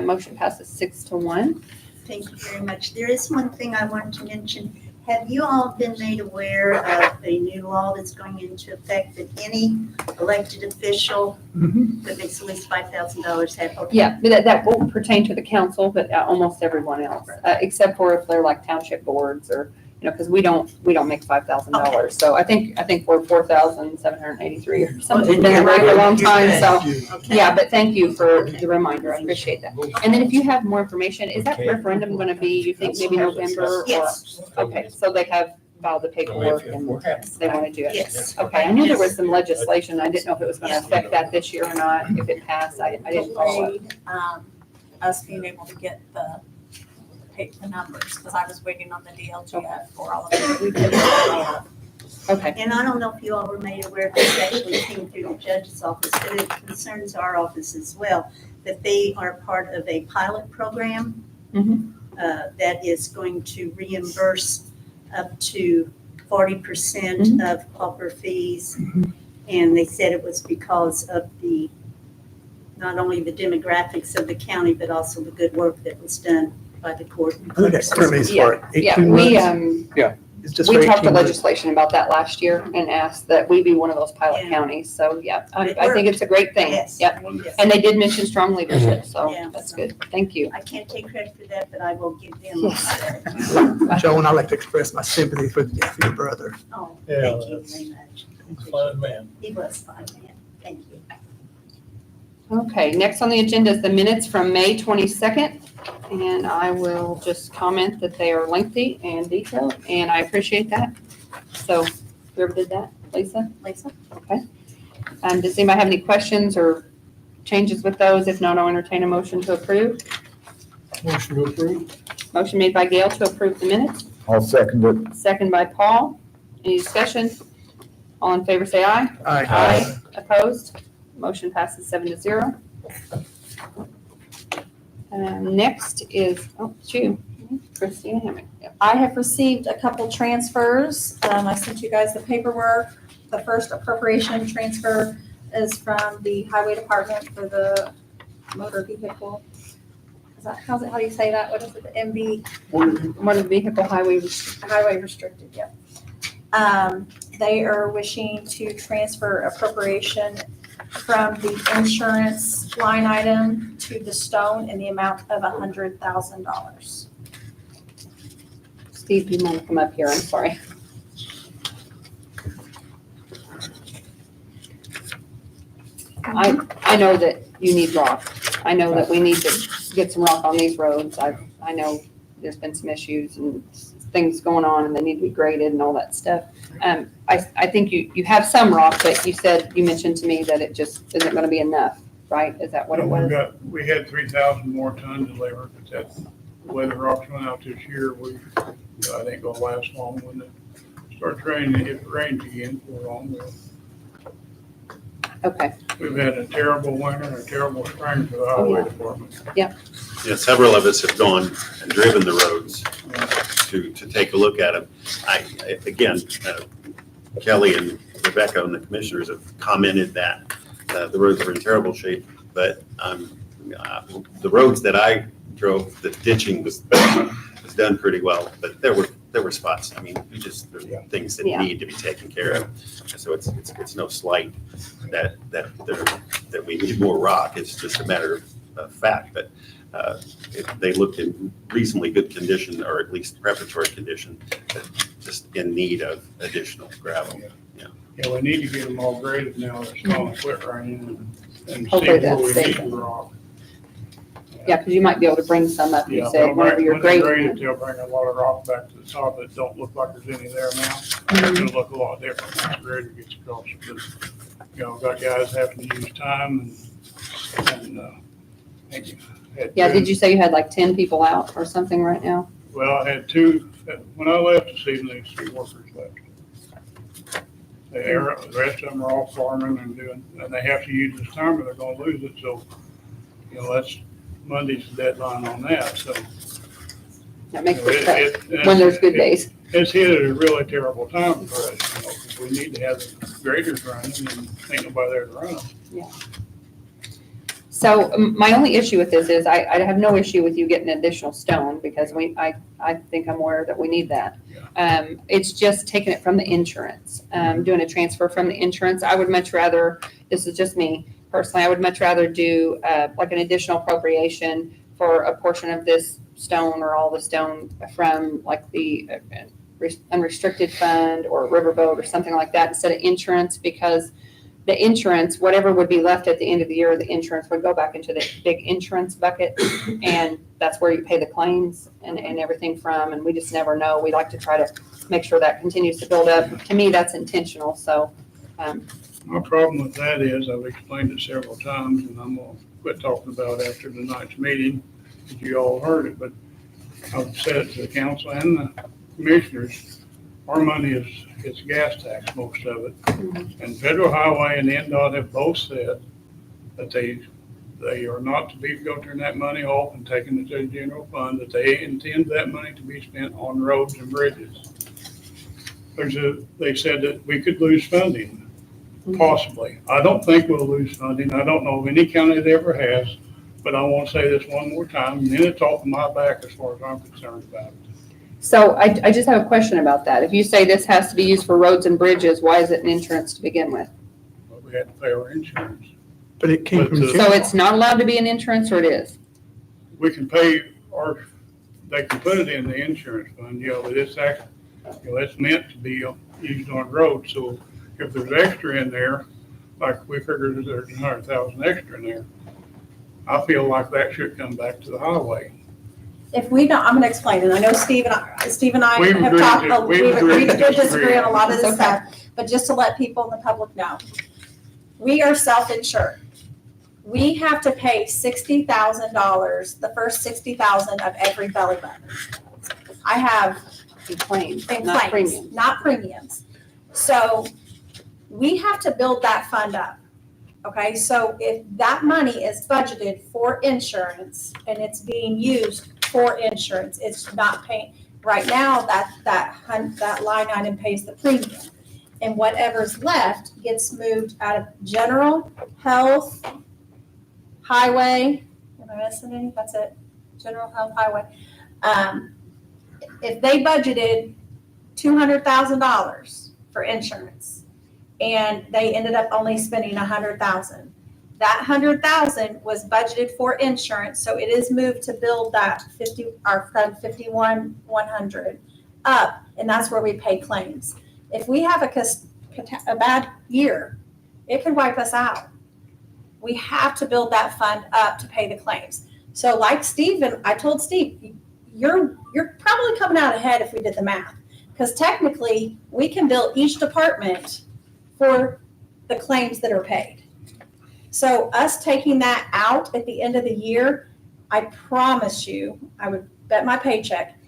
Motion passes 6-1. Thank you very much. There is one thing I wanted to mention. Have you all been made aware of a new law that's going into effect that any elected official that makes at least $5,000 have? Yeah, but that won't pertain to the council, but almost everyone else, except for if they're like township boards or, you know, because we don't make $5,000. So I think we're 4,783 or something. Been around a long time, so. Okay. Yeah, but thank you for the reminder. I appreciate that. And then if you have more information, is that referendum going to be, you think maybe November? Or Yes. okay, so they have filed the paperwork and they want to do it? Yes. Okay, I knew there was some legislation. I didn't know if it was going to affect that this year or not. If it passed, I didn't follow it. Delayed, us being able to get the numbers, because I was waiting on the DLGF for all of it. We did it. Okay, And I don't know if you all were made aware, this actually came through the judge's office, but it concerns our office as well, that they are part of a pilot program Mhm. that is going to reimburse up to 40% of pauper fees. And they said it was because of not only the demographics of the county, but also the good work that was done by the court. and I think clerks. that's currently for yeah, 18 we, months. It's just we for talked to 18 months. legislation about that last year and asked that we be one of those pilot Yeah. counties. So, yeah, It I think it's a great thing. Yes. Yep. Yes. And they did mention strong leadership, so Yeah. that's good. Thank you. I can't take credit for that, but I will give them credit. Joan, I'd like to express my sympathy for your brother. Oh, Yeah, thank you very much. Fine man. He was fine, man. Thank you. Okay, next on the agenda is the minutes from May 22nd. And I will just comment that they are lengthy and detailed, and I appreciate that. So whoever did that, Lisa? Lisa? Okay. Does anybody have any questions or changes with those? If not, I'll entertain a motion to approve. Motion to approve. Motion made by Gail to approve the minutes, I'll second it. second by Paul. Any discussion? All in favor, say aye. Aye. Opposed? Motion passes 7-0. Next is, it's you, Christina Hammock. Yep. I have received a couple transfers. I sent you guys the paperwork. The first appropriation transfer is from the highway department for the motor vehicle. How do you say that? What is it? The MV? Motor vehicle highway. Highway restricted, yeah. They are wishing to transfer appropriation from the insurance line item to the stone in the amount of $100,000. Steve, you want to come up here? I'm sorry. I know that you need rock. I know that we need to get some rock on these roads. I know there's been some issues and things going on and they need to be graded and all that stuff. I think you have some rock, but you mentioned to me that it just isn't going to be enough, right? Is that what it was? We had 3,000 more tons of labor, but that's the way the rocks went out this year. I think it'll last long when it starts raining. If it rains again for long, Okay, We've had a terrible winter and a terrible spring for the highway department. Yeah, several of us have gone and driven the roads to take a look at them. Again, Kelly and Rebecca and the commissioners have commented that the roads are in terrible shape, but the roads that I drove, the ditching was done pretty well, but there were spots. I mean, there's things that Yeah. need to be taken care of. So it's no slight that we need more rock. It's just a matter of fact. But they looked in reasonably good condition, or at least preparatory condition, but just in need of additional gravel. Yeah, we need to get them all graded now. It's going to quit raining and see Hopefully where we that's need safe. the rock. yeah, because you might be able to bring some up, you Yeah, said, whenever you're when they grade grading. it, they'll bring a lot of rock back to the top that don't look like there's any there now. Mhm. It'll look a lot different when the grader gets across because, got guys having to use time and had Yeah, two- did you say you had like 10 people out or something right now? Well, I had two, when I left this evening, there was 3 workers left. The rest of them are all farming and they have to use this time or they're gonna lose it, so, that's Monday's the deadline on that, so. That makes you know, it tough when there's good days. It's hit at a really terrible time for us, 'cause we need to have the graders running and ain't nobody there to run them. So my only issue with this is I have no issue with you getting additional stone because I think I'm aware that we need that. It's just taking it from the insurance, doing a transfer from the insurance. I would much rather, this is just me personally, I would much rather do like an additional appropriation for a portion of this stone or all the stone from like the unrestricted fund or riverboat or something like that instead of insurance, because the insurance, whatever would be left at the end of the year, the insurance would go back into the big insurance bucket. And that's where you pay the claims and everything from. And we just never know. We like to try to make sure that continues to build up. To me, that's intentional. So, My problem with that is, I've explained it several times, and I'm gonna quit talking about it after tonight's meeting, because you all heard it, but I've said it to the council and the commissioners, our money is gas tax, most of it. And Federal Highway and NDOT have both said that they are not to be filtering that money off and taking it to the general fund, that they intend that money to be spent on roads and bridges. They said that we could lose funding, possibly. I don't think we'll lose funding. I don't know of any county that ever has, but I want to say this one more time, and then it's off my back as far as I'm concerned about it. so I just have a question about that. If you say this has to be used for roads and bridges, why is it an insurance to begin with? But we had to pay our insurance. But it came from. But, So it's not allowed to be an insurance, or it is? We can pay they can put it in the insurance fund, but it's actually, it's meant to be used on roads. So if there's extra in there, like we figured there's 100,000 extra in there, I feel like that should come back to the highway. If we don't, I'm gonna explain, and I know Steve and I We've have agreed talked, to- we've we agreed to did disagree disagree. on a lot of this It's okay. stuff, but just to let people in the public know. We are self-insured. We have to pay $60,000, the first $60,000 of every belly button. I have In claims, in not claims, premiums. not premiums. So we have to build that fund up. Okay, so if that money is budgeted for insurance and it's being used for insurance, it's not paying, right now, that line item pays the premium. And whatever's left gets moved out of general, health, highway, am I missing any? That's it, general, health, highway. If they budgeted $200,000 for insurance and they ended up only spending $100,000, that $100,000 was budgeted for insurance, so it is moved to build that our fund 51,100 up, and that's where we pay claims. If we have a bad year, it could wipe us out. We have to build that fund up to pay the claims. So like Stephen, I told Steve, you're probably coming out ahead if we did the math, because technically we can bill each department for the claims that are paid. So us taking that out at the end of the year, I promise you, I would bet my paycheck,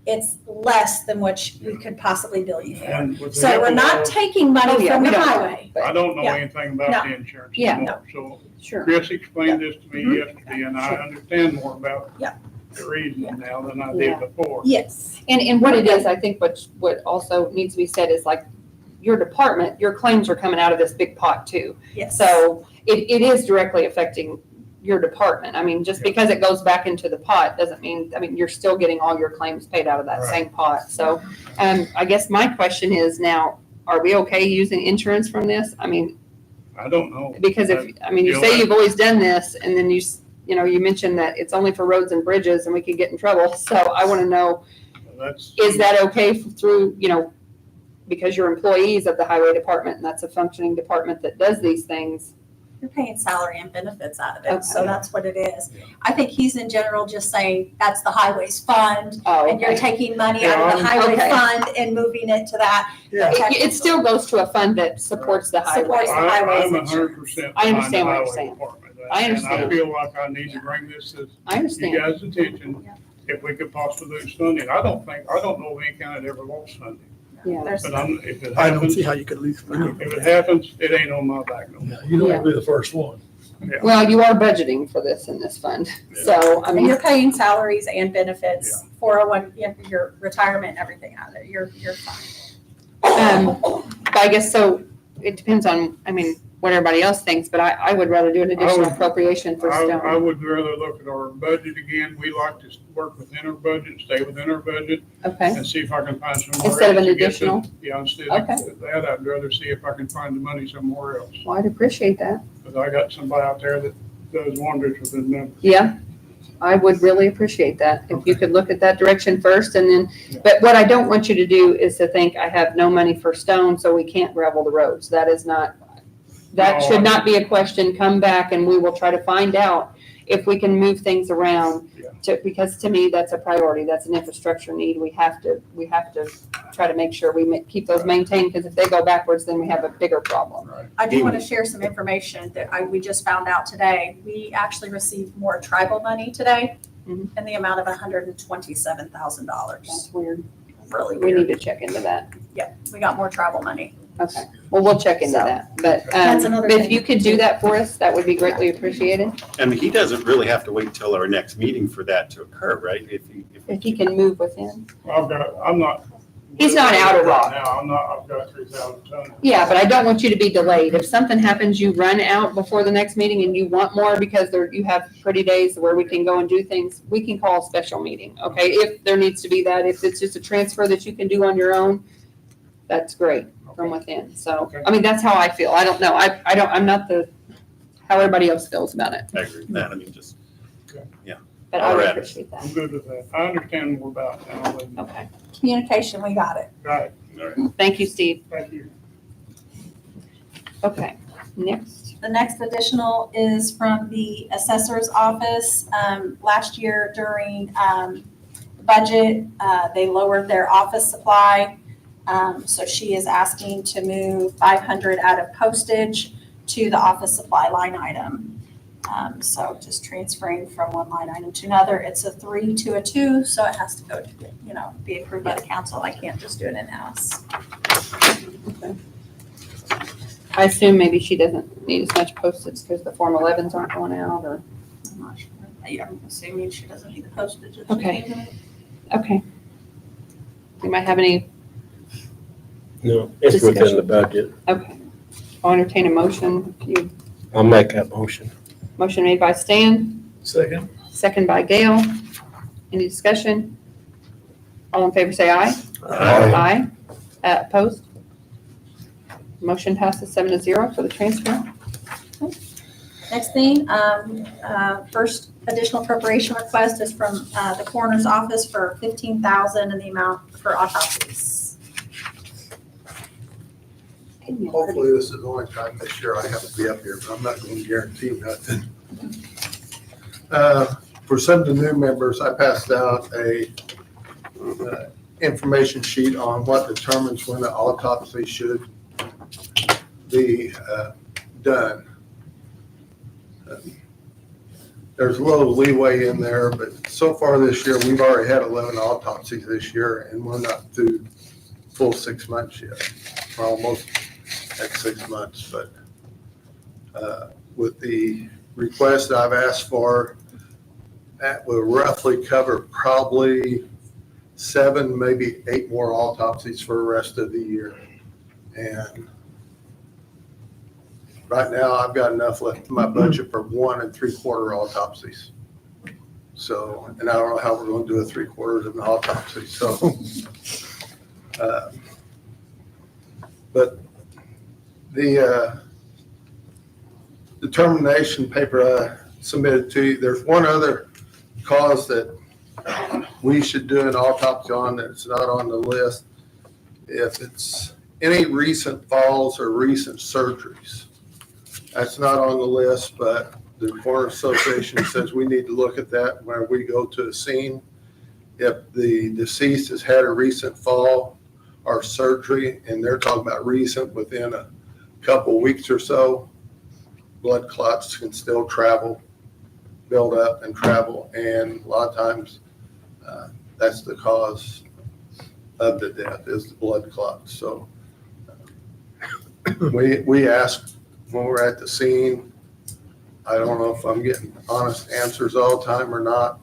it's less than what we could possibly bill you for. And with the So help we're of not all- taking Oh, money yeah, from we the don't know. highway. I don't know Yeah. anything about No. the insurance Yeah. anymore, so Sure. Chris explained this to me Mhm. yesterday, and I understand more about Yeah. the reason now than I Yeah. did before. Yes. And what it is, I think what also needs to be said is like, your department, your claims are coming out of this big pot too. Yes. So it is directly affecting your department. I mean, just because it goes back into the pot doesn't mean, I mean, you're still getting all your claims paid out of that Right. same pot. So, I guess my question is now, are we okay using insurance from this? I mean, I don't know. because if, I mean, you You'll say have- you've always done this and then you mentioned that it's only for roads and bridges and we could get in trouble. So I want to know, That's. is that okay through, because you're employees of the highway department and that's a functioning department that does these things? You're paying salary and benefits out of it, so Okay. that's what it is. I think he's in general just saying, that's the highways fund, Oh, and you're okay. taking money out of the Yeah, highway okay. fund and moving it to that. Yeah. It still goes to a fund that supports the highway. Supports the highways I'm insurance. 100% I behind the understand what you're highway saying. department. I And understand. I feel like I need to bring this to I you understand. guys' attention, if we could possibly lose funding. I don't know of any county that ever lost funding, Yeah. There's- but if it I don't see happens, how you could lose money. if it happens, it ain't on my back no more. Yeah, you don't want to be the first one. Well, you are budgeting for this in this fund. So, I And mean, you're paying salaries and benefits, 401, your retirement and everything out of it, you're fine. but I guess so, it depends on, I mean, what everybody else thinks, but I would rather do an additional would- appropriation for I stone. would rather look at our budget again. We like to work within our budget, stay within our budget, Okay, and see if I can find some more. Instead of an else to get the- additional? Yeah, instead Okay. of that, I'd rather see if I can find the money somewhere else. well, I'd appreciate that. Because I got somebody out there that does wonders with the numbers. Yeah, I would really appreciate that. If you could look at that direction first and then, but what I don't want you to do is to think I have no money for stone, so we can't gravel the roads. That is not, that No, should not be a question. Come back and we will try to find out if we can move things around. Yeah. Because to me, that's a priority. That's an infrastructure need. We have to try to make sure we keep those maintained, because if they go backwards, then we have a bigger problem. I do want to share some information that we just found out today. We actually received more tribal money today Mhm. in the amount of $127,000. That's weird. Really We need weird. to check into that. Yeah, we got more tribal money. Okay, well, we'll check into So, that, but, that's another but if thing. you could do that for us, that would be greatly appreciated. And he doesn't really have to wait till our next meeting for that to occur, right? If he can move within. I'm not. He's not out of rock. Now, I've got 3,000 tons. Yeah, but I don't want you to be delayed. If something happens, you run out before the next meeting and you want more because you have pretty days where we can go and do things, we can call a special meeting, okay? If there needs to be that, if it's just a transfer that you can do on your own, that's great from within. So, Okay. I mean, that's how I feel. I don't know. I'm not how everybody else feels about it, I agree with that. I mean, just, but I would Alright. appreciate that. I'm good with that. I understand more about it now. than- Okay. Communication, we got it. Right, all right. Thank you, Steve. thank you. Okay, next. The next additional is from the assessor's office. Last year during budget, they lowered their office supply. So she is asking to move 500 out of postage to the office supply line item. So just transferring from one line item to another. It's a 3 to a 2, so it has to go to, be approved by the council. I can't just do it in-house. I assume maybe she doesn't need as much postage because the Form 11s aren't going out, or, I'm not sure. I'm assuming she doesn't need the postage. if she Okay. needs it. okay. You might have any, No, it's within the budget. okay. I'll entertain a motion. I'll make that motion. Motion made by Stan, Second? second by Gail. Any discussion? All in favor, say aye. Aye. Opposed? Motion passes 7-0 for the transfer. Next thing, first additional appropriation request is from the coroner's office for $15,000 in the amount for autopsies. Hopefully this is the only time this year I have to be up here, but I'm not going to guarantee nothing. For some of the new members, I passed out a information sheet on what determines when an autopsy should be done. there's a little leeway in there, but so far this year, we've already had 11 autopsies this year, and we're not through full 6 months yet. We're almost at 6 months, but with the request I've asked for, that will roughly cover probably 7, maybe 8 more autopsies for the rest of the year. And right now, I've got enough left in my budget for 1 3/4 autopsies. So, and I don't know how we're going to do a 3/4 of an autopsy, so. But the determination paper I submitted to you, there's one other cause that we should do an autopsy on that's not on the list. If it's any recent falls or recent surgeries, that's not on the list, but the Coroner Association says we need to look at that when we go to a scene. If the deceased has had a recent fall or surgery, and they're talking about recent within a couple weeks or so, blood clots can still travel, build up and travel, and a lot of times that's the cause of the death is the blood clots. So we ask when we're at the scene. I don't know if I'm getting honest answers all the time or not,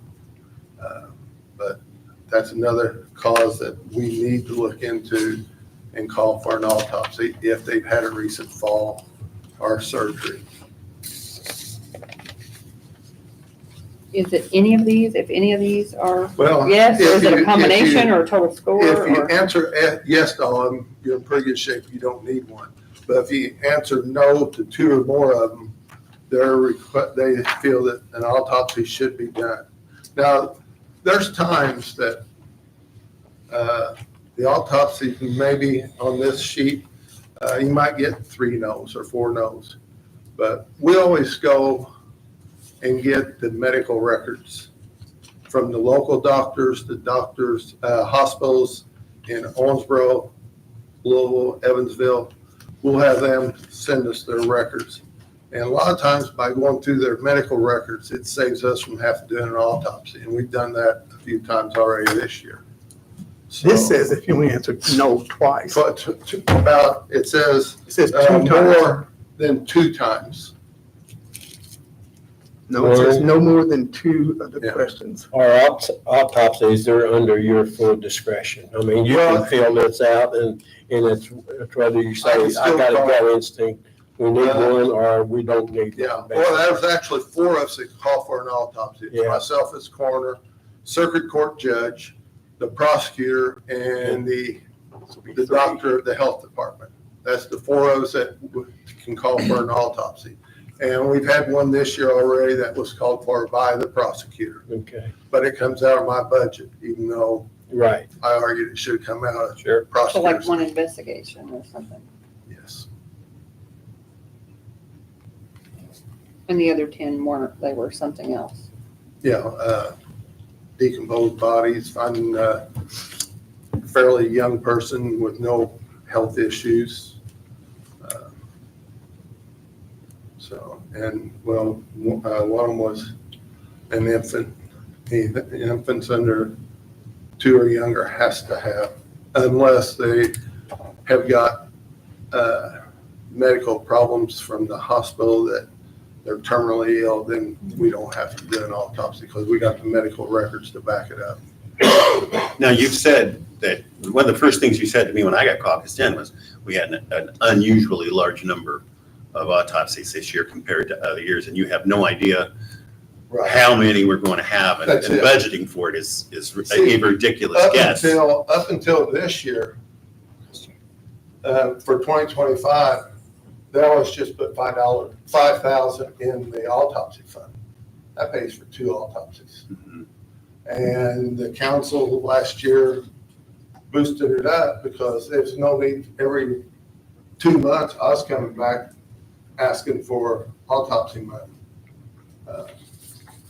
but that's another cause that we need to look into and call for an autopsy if they've had a recent fall or surgery. Is it any of these? If any of these are Well, yes, or if is it you- a if combination you- or a total score? If you Or answer yes to all of them, you're in pretty good shape. You don't need one. But if you answer no to 2 or more of them, they feel that an autopsy should be done. Now, there's times that the autopsy maybe on this sheet, you might get 3 no's or 4 no's. But we always go and get the medical records from the local doctors, the doctors, hospitals in Owensboro, Louisville, Evansville. We'll have them send us their records. And a lot of times by going through their medical records, it saves us from having to do an autopsy. And we've done that a few times already this year. So, This says if you answered no twice. but about, it says It says 2 times. more than 2 times. No, it says no more than 2 of the Yeah. questions. Our autopsies, they're under your full discretion. I mean, you Well- can fill this out and it's whether you say, I can I still got a call- gut instinct, we need one, or we don't need Yeah, one. well, there's actually 4 of us that call for an autopsy. It's Yeah. myself as coroner, circuit court judge, the prosecutor, and the doctor of the health department. That's the 4 of us that can call for an autopsy. And we've had one this year already that was called for by the prosecutor. Okay, But it comes out of my budget, even though right, I argued it should come out of sure. so like prosecutors. one investigation or something? Yes. And the other 10 weren't, they were something else. Yeah, decomposed bodies, finding a fairly young person with no health issues. So, and well, one of them was an infant. Infants under 2 or younger has to have, unless they have got medical problems from the hospital that they're terminally ill, then we don't have to do an autopsy because we got the medical records to back it up. Now, you've said that, one of the first things you said to me when I got caucused in was we had an unusually large number of autopsies this year compared to other years, and you have no idea how many we're going to have, and That's it. budgeting for it is See, a ridiculous Up guess. until this year, for 2025, they always just put $5,000 in the autopsy fund. That pays for 2 autopsies. Mhm. And the council last year boosted it up because there's no need, every 2 months, I was coming back asking for autopsy money.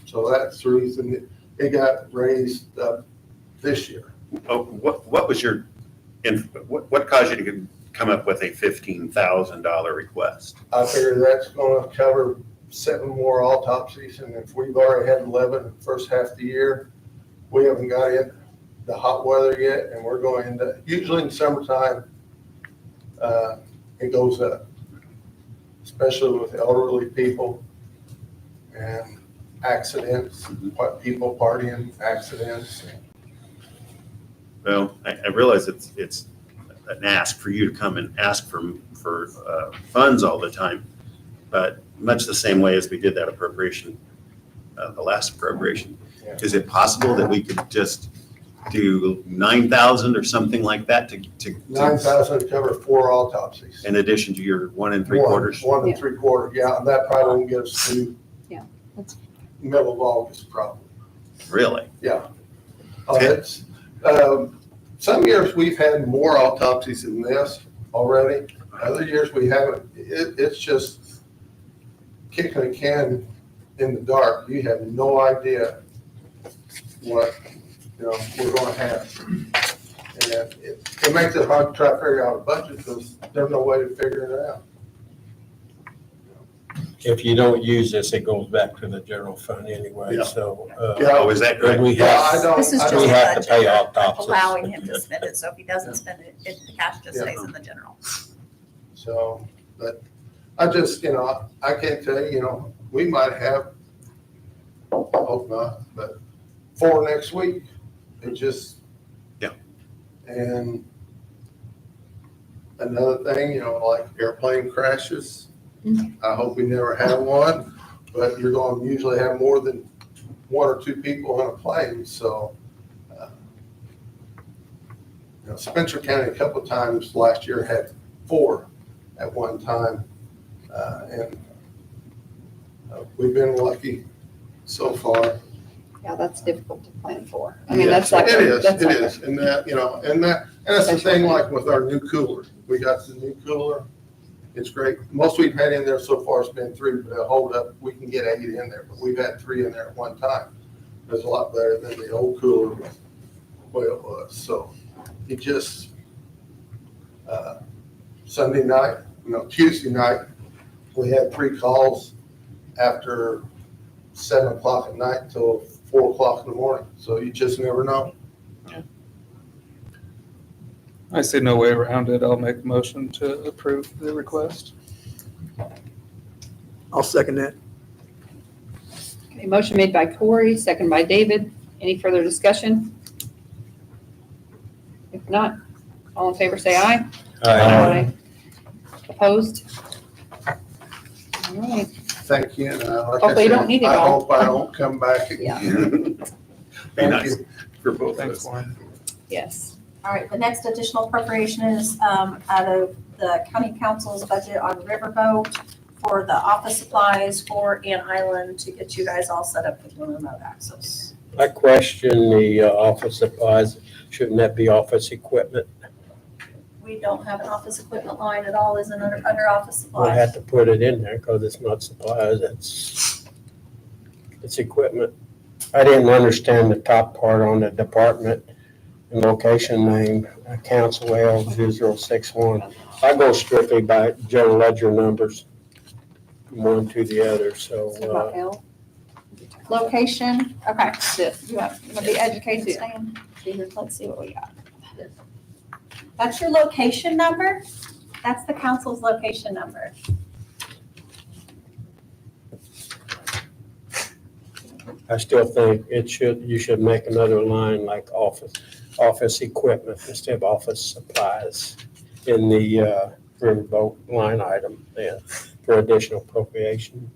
So that's the reason it got raised up this year. Oh, what was your, what caused you to come up with a $15,000 request? I figure that's gonna cover 7 more autopsies, and if we've already had 11 in the first half of the year, we haven't got in the hot weather yet, and we're going into, usually in summertime, it goes up, especially with elderly people and accidents, people partying, accidents. Well, I realize it's an ask for you to come and ask for funds all the time, but much the same way as we did that appropriation, the last appropriation. Yeah. Is it possible that we could just do 9,000 or something like that to 9,000 to cover 4 autopsies. in addition to your 1 3/4? 1 3/4, yeah, and that probably won't get us to Yeah, that's- middle of August probably. Really? Yeah. It's, some years we've had more autopsies than this already. Other years we haven't. It's just kicking a can in the dark. You have no idea what, we're gonna have. And it makes it hard to try to figure out a budget because there's no way to figure it out. If you don't use this, it goes back to the general fund anyway, Yeah. so. Oh, is that correct? We Yeah, I have, don't. This is I just we don't- a have to pay budget, autopsies. allowing him to spend it, so if he doesn't spend it, the cash just stays in the general. So, but I just, I can't tell you, we might have, I hope not, but 4 next week. It just. Yeah. And another thing, like airplane crashes. I hope we never have one, but you're going to usually have more than 1 or 2 people on a plane, so. Spencer County a couple of times last year had 4 at one time. And we've been lucky so far. Yeah, that's difficult to plan for. I mean, Yeah, that's like. It is, that's it like a- is. And and that's the thing, like with our new cooler. We got the new cooler. It's great. Most we've had in there so far has been 3, but they'll hold up. We can get 8 in there, but we've had 3 in there at one time. It's a lot better than the old cooler the way it was. So it just, Sunday night, Tuesday night, we had 3 calls after 7 o'clock at night until 4 o'clock in the morning. So you just never know. I see no way around it. I'll make a motion to approve the request. I'll second that. Okay, motion made by Corey, second by David. Any further discussion? If not, all in favor say aye. Opposed? All right. Thank you. And like I Hopefully you said, don't need it I all. hope I don't come back Yeah. again. Be Thank nice you. for both of Thanks, us. Warren. Yes. All right, the next additional appropriation is out of the county council's budget on Riverboat for the office supplies for Ann Island to get you guys all set up with remote access. I question the office supplies. Shouldn't that be office equipment? We don't have an office equipment line at all, isn't under office We'll supplies. have to put it in there because it's not supplies, it's equipment. I didn't understand the top part on the department and location name, council L2061. I go strictly by general ledger numbers from one to the other, so, About L. Location, okay. This. You want to be educated, Stan? Let's see what we got. That's your location number? That's the council's location number. I still think you should make another line like office equipment instead of office supplies in the riverboat line item there for additional appropriation.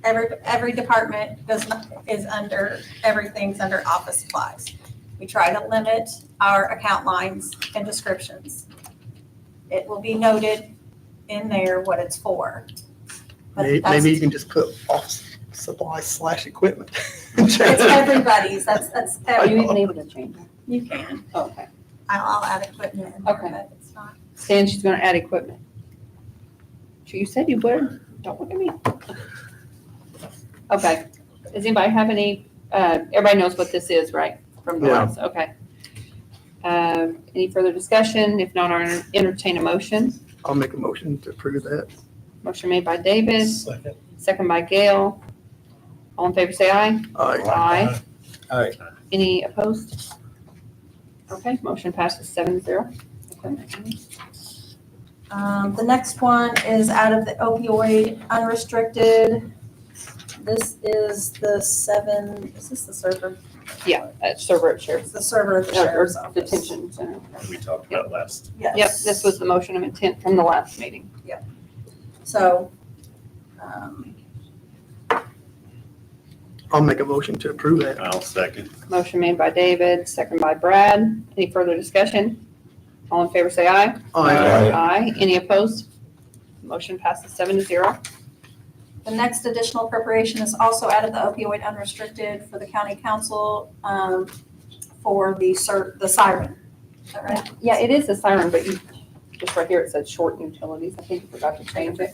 Every department everything's under office supplies. We try to limit our account lines and descriptions. It will be noted in there what it's for. But Maybe that's- you can just put office supplies / equipment. It's everybody's, that's Are you even every, able to change that? you can. Okay. I'll add equipment in there, Okay. but it's not. Stan, she's gonna add equipment. You said you would. Don't look at me. Okay. Does anybody have any, everybody knows what this is, right? From the Yeah. last, okay. Any further discussion? If not, I'll entertain a motion. I'll make a motion to approve that. Motion made by David, Second. second by Gail. All in favor, say aye. Aye. Aye. Any opposed? Okay, motion passes 7-0. Okay. The next one is out of the opioid unrestricted. This is is this the server? Yeah, server at Sheriff's. It's the server at the sheriff's office. Detention center. We talked about last. Yes. Yep, this was the motion of intent from the last meeting. So, I'll make a motion to approve that. I'll second. Motion made by David, second by Brad. Any further discussion? All in favor, say aye. Aye. Aye. Any opposed? Motion passes 7-0. the next additional appropriation is also out of the opioid unrestricted for the county council, for the siren. Is that right? Yeah, it is a siren, but you, just right here, it says short utilities. I think you forgot to change it.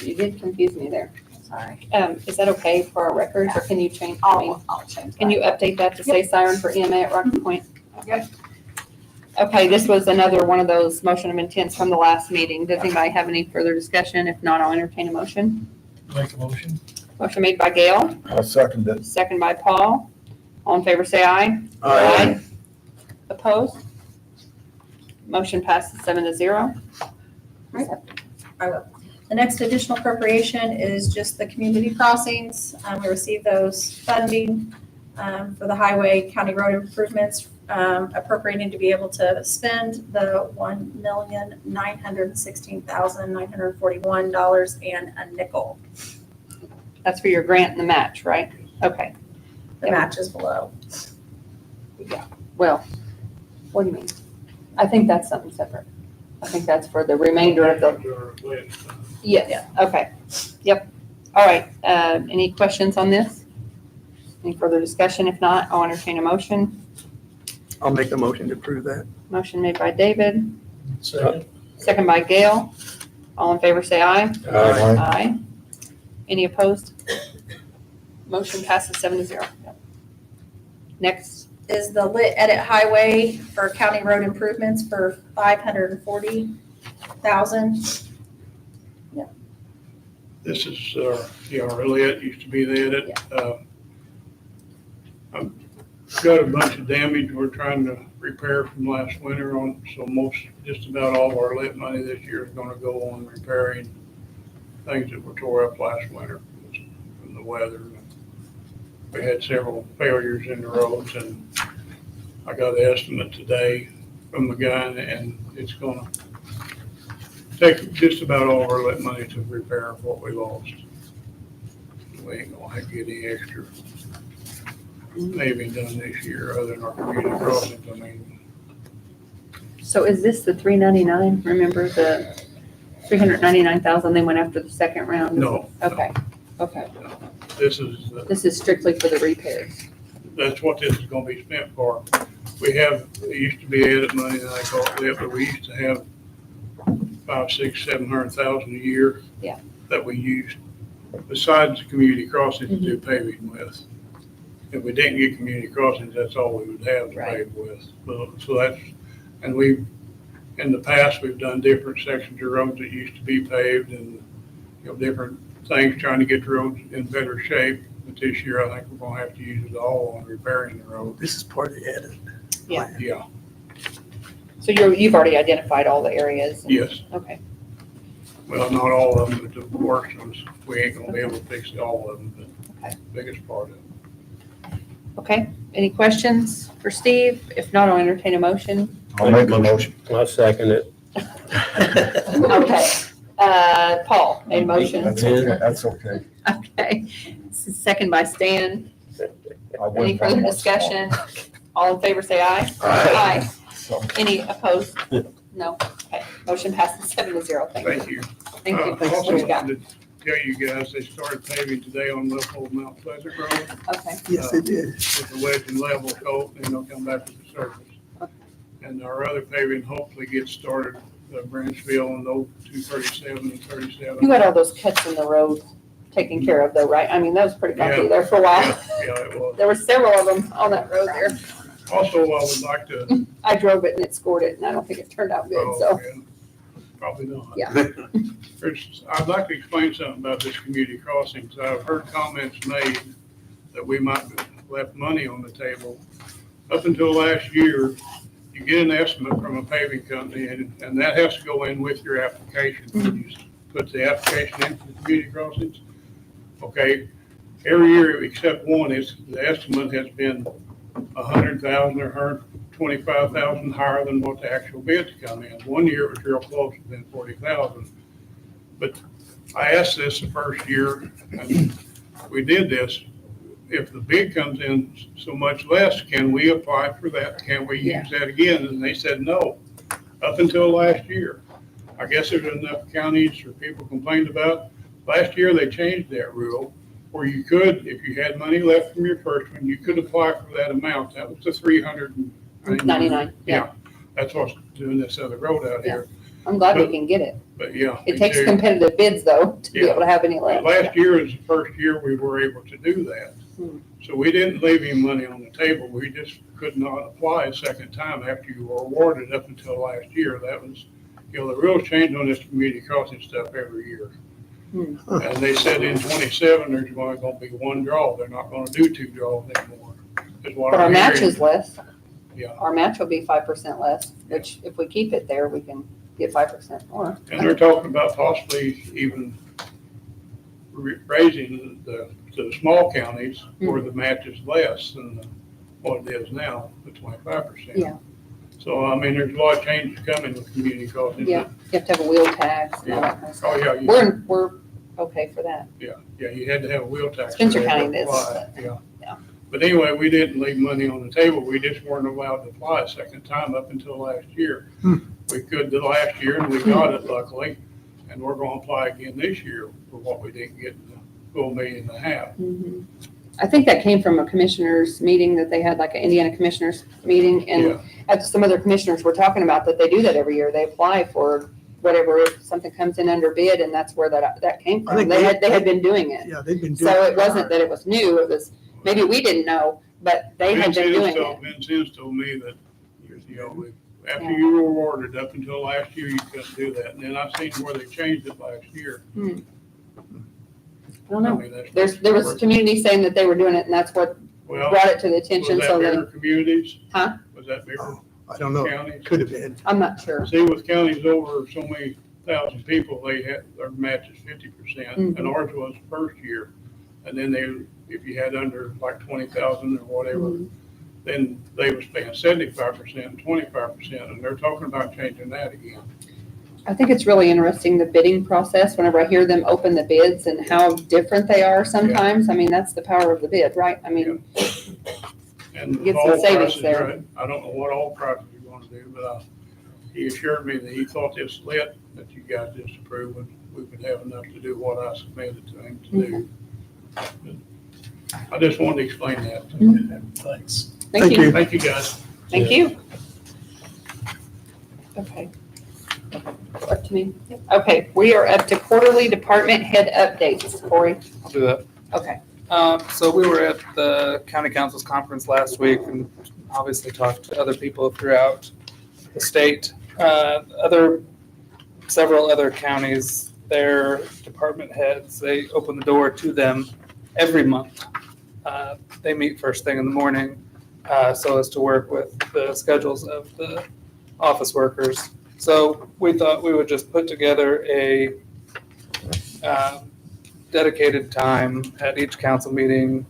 You did confuse me there. Sorry. Is that okay for our records, or can you change? I mean, I'll change that. can you update that to say siren for EMA at Rocky Point? Yep. Okay, this was another one of those motion of intents from the last meeting. Does anybody have any further discussion? If not, I'll entertain a motion. Make a motion. Motion made by Gail, I'll second it. second by Paul. All in favor, say aye. Aye. Opposed? Motion passes 7-0. I will. The next additional appropriation is just the community crossings. We received those funding for the highway, county road improvements, appropriating to be able to spend the $1,916,941 and a nickel. That's for your grant and the match, right? Okay. The match is below. Well, what do you mean? I think that's something separate. I think that's for the remainder of the, yes, okay. Yep. All right, any questions on this? Any further discussion? If not, I'll entertain a motion. I'll make a motion to approve that. Motion made by David, Second. second by Gail. All in favor, say aye. Aye. Aye. Any opposed? Motion passes 7-0. Next, Is the Lit Edit Highway for county road improvements for $540,000. This is, our lit, used to be the edit. I've got a bunch of damage we're trying to repair from last winter on, so just about all of our lit money this year is gonna go on repairing things that were tore up last winter from the weather. We had several failures in the roads, and I got an estimate today from the guy, and it's gonna take just about all of our lit money to repair what we lost. We ain't gonna have to get any extra paving done this year, other than our community crossings. I mean, so is this the 399? Remember the 399,000 they went after the second round? no. Okay, okay. This is, This is strictly for the repairs. that's what this is gonna be spent for. We have, it used to be edit money that I call it lit, but we used to have 500, 600, 700,000 a year. Yeah. That we used, besides the community crossings to do paving with. If we didn't get community crossings, that's all we would have to Right. pave with. So that's, and in the past, we've done different sections of roads that used to be paved and, different things, trying to get the roads in better shape. But this year, I think we're gonna have to use it all on repairing the road. This is part of the edit. Yeah. Yeah, So you've already identified all the areas? yes. Okay. Well, not all of them, but the worst ones, we ain't gonna be able to fix all of them, but Okay. the biggest part of it. Okay, any questions for Steve? If not, I'll entertain a motion. I'll make a motion. I'll second it. Okay, Paul made motion. That's okay, that's okay. Okay, second by Stan. I Any wouldn't further want to discussion? All in favor, say aye. Aye. So, Any opposed? No. Okay, motion passes 7-0. Thank you. Thank you. Thank you. I also What you got? wanted to tell you guys, they started paving today on Leopold Mount Pleasant Road Okay, Yes, it did. with the wedge and level coat, and they'll come back to the surface. And our other paving hopefully gets started, Branchville and those 237 and 37. you had all those cuts in the road taken care of though, right? I mean, that was pretty bumpy Yeah. there for a while. Yeah, it was. There were several of them on that road there. Also, I would like to, I drove it and it scored it, and I don't think it turned out good, so. Probably not. Yeah. I'd like to explain something about this community crossings. I've heard comments made that we might have left money on the table. Up until last year, you get an estimate from a paving company, and that has to go in with your application. You put the application in for the community crossings. Okay, every year except one, the estimate has been 100,000 or 125,000 higher than what the actual bids come in. One year it was real close, to been 40,000. But I asked this the first year, and we did this. If the bid comes in so much less, can we apply for that? Can we use that again? And they said no, up until last year. I guess there's enough counties or people complained about. Last year, they changed that rule where you could, if you had money left from your first one, you could apply for that amount. That was the 99, Yeah, that's what's doing this other road out here. I'm glad we can get it. But yeah. It me takes too. competitive bids though, to be Yeah. able to have any left. Last year is the first year we were able to do that. So we didn't leave any money on the table. We just could not apply a second time after you were awarded up until last year. That was, the rules change on this community crossing stuff every year. And they said in 27, there's only going to be one draw. They're not going to do two draws anymore. Is what But our I'm match hearing. is less. Yeah. Our match will be 5% less, which if we keep it there, we can get 5% more. And they're talking about possibly even raising to the small counties where the match is less than what it is now, the 25%. Yeah. So, I mean, there's a lot of changes coming with community crossings. Yeah, you have to have a wheel tax and all that kind of stuff. Oh, yeah. We're okay for that. Yeah, you had to have a wheel tax. Spencer to County is, apply. but- Yeah. yeah. But anyway, we didn't leave money on the table. We just weren't allowed to apply a second time up until last year. We could the last year and we got it luckily, and we're gonna apply again this year for what we didn't get in the full $1.5 million. I think that came from a commissioners meeting that they had, like an Indiana commissioners meeting, and some other commissioners were talking about that they do that every year. They apply for whatever, if something comes in under bid, and that's where that came I from. think They had been doing it. Yeah, they've been doing. So it wasn't that it was new, it was, maybe we didn't know, but they had been doing it. Vince Enns told me that, after you were awarded, up until last year, you couldn't do that. And then I seen where they changed it last year. I don't know. mean, that's There was community saying that they were doing it, and that's what Well, brought it to the attention, was so that then, bigger communities? Huh? Was that bigger I don't know. counties? Could have been. I'm not sure. See, with counties over so many thousand people, they had, their match is 50%, and ours was first year. And then if you had under like 20,000 or whatever, then they was paying 75% and 25%, and they're talking about changing that again. I think it's really interesting, the bidding process, whenever I hear them open the bids and how different they are sometimes. I mean, that's the power of the bid, right? I mean, And Get some all savings prices there. are- I don't know what all prices you're gonna do, but he assured me that he thought this lit that you guys just approved, and we would have enough to do what I submitted to him to do. I just wanted to explain that. Thanks. thank you. Thank you, guys. Thank you. Okay. Up to me? Okay, we are up to quarterly department head updates. Corey? I'll do that. Okay. So we were at the county council's conference last week and obviously talked to other people throughout the state. Several other counties, their department heads, they open the door to them every month. They meet first thing in the morning so as to work with the schedules of the office workers. So we thought we would just put together a dedicated time at each council meeting.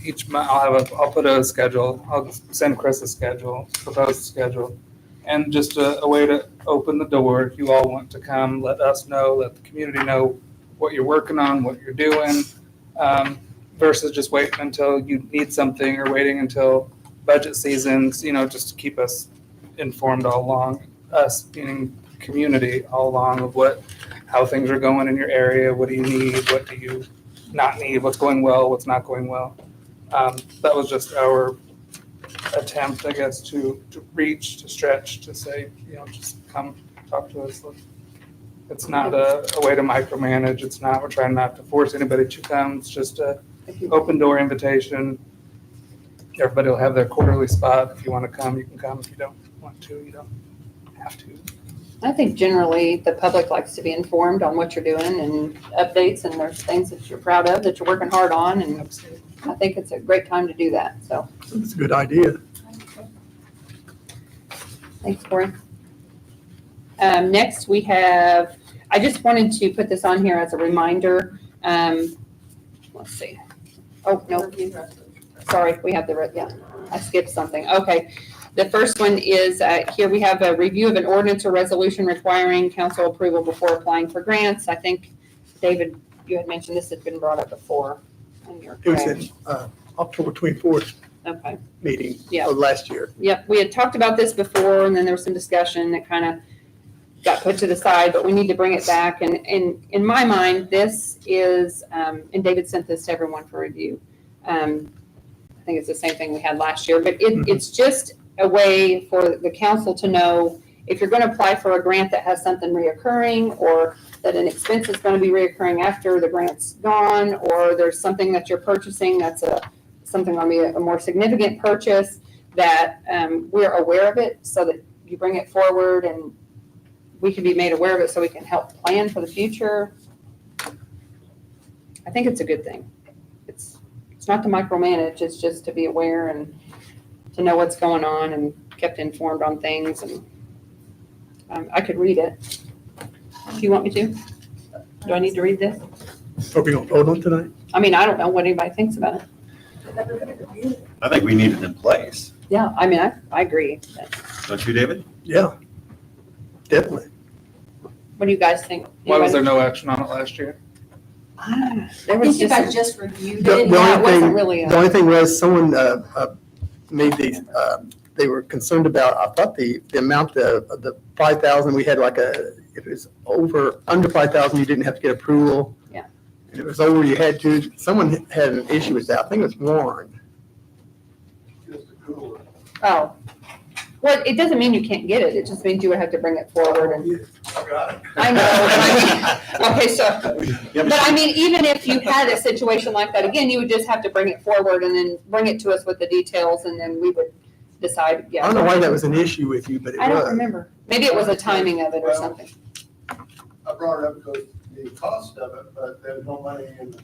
Each month, I'll put a schedule. I'll send Chris a schedule, proposed schedule, and just a way to open the door. If you all want to come, let us know, let the community know what you're working on, what you're doing, versus just waiting until you need something or waiting until budget seasons. Just to keep us informed all along. Us meaning community all along of how things are going in your area. What do you need? What do you not need? What's going well? What's not going well? That was just our attempt, I guess, to reach, to stretch, to say, just come talk to us. It's not a way to micromanage. It's not, we're trying not to force anybody to come. It's just a open door invitation. Everybody will have their quarterly spot. If you want to come, you can come. If you don't want to, you don't have to. I think generally the public likes to be informed on what you're doing and updates, and there's things that you're proud of, that you're working hard on, and I think it's a great time to do that, so. It's a good idea. Thanks, Corey. Next, we have, I just wanted to put this on here as a reminder. Let's see. Oh, no, sorry, we have yeah, I skipped something. Okay. The first one is, here we have a review of an ordinance or resolution requiring council approval before applying for grants. I think, David, you had mentioned this had been brought up before. And you're It was correct. in October 24th Okay. meeting Yeah. of last year. Yep, we had talked about this before, and then there was some discussion that kind of got put to the side, but we need to bring it back. And in my mind, this is, and David sent this to everyone for review. I think it's the same thing we had last year, but it's just a way for the council to know if you're going to apply for a grant that has something reoccurring, or that an expense is going to be reoccurring after the grant's gone, or there's something that you're purchasing that's something going to be a more significant purchase, that we're aware of it, so that you bring it forward and we can be made aware of it so we can help plan for the future. I think it's a good thing. It's not to micromanage, it's just to be aware and to know what's going on and kept informed on things. And I could read it. Do you want me to? Do I need to read this? Are we going to vote on tonight? I mean, I don't know what anybody thinks about it. I think we need it in place. Yeah, I mean, I agree. Don't you, David? Yeah, definitely. What do you guys think? Why was there no action on it last year? There I was think you just, guys just reviewed The it. the Yeah, it only wasn't thing, really a- the only thing was someone made these, they were concerned about, I thought the amount of the 5,000, we had like if it was under 5,000, you didn't have to get approval. Yeah. And if it was over, you had to, someone had an issue with that. I think it was Warren. oh. Well, it doesn't mean you can't get it. It just means you would have to bring it forward and. I know. But I mean, okay, so, but I mean, even if you had a situation like that, again, you would just have to bring it forward and then bring it to us with the details, and then we would decide, yeah. I don't know why that was an issue with you, but it I don't was. remember. Maybe it was a timing of it or something. I brought it up because the cost of it, but there's no money in the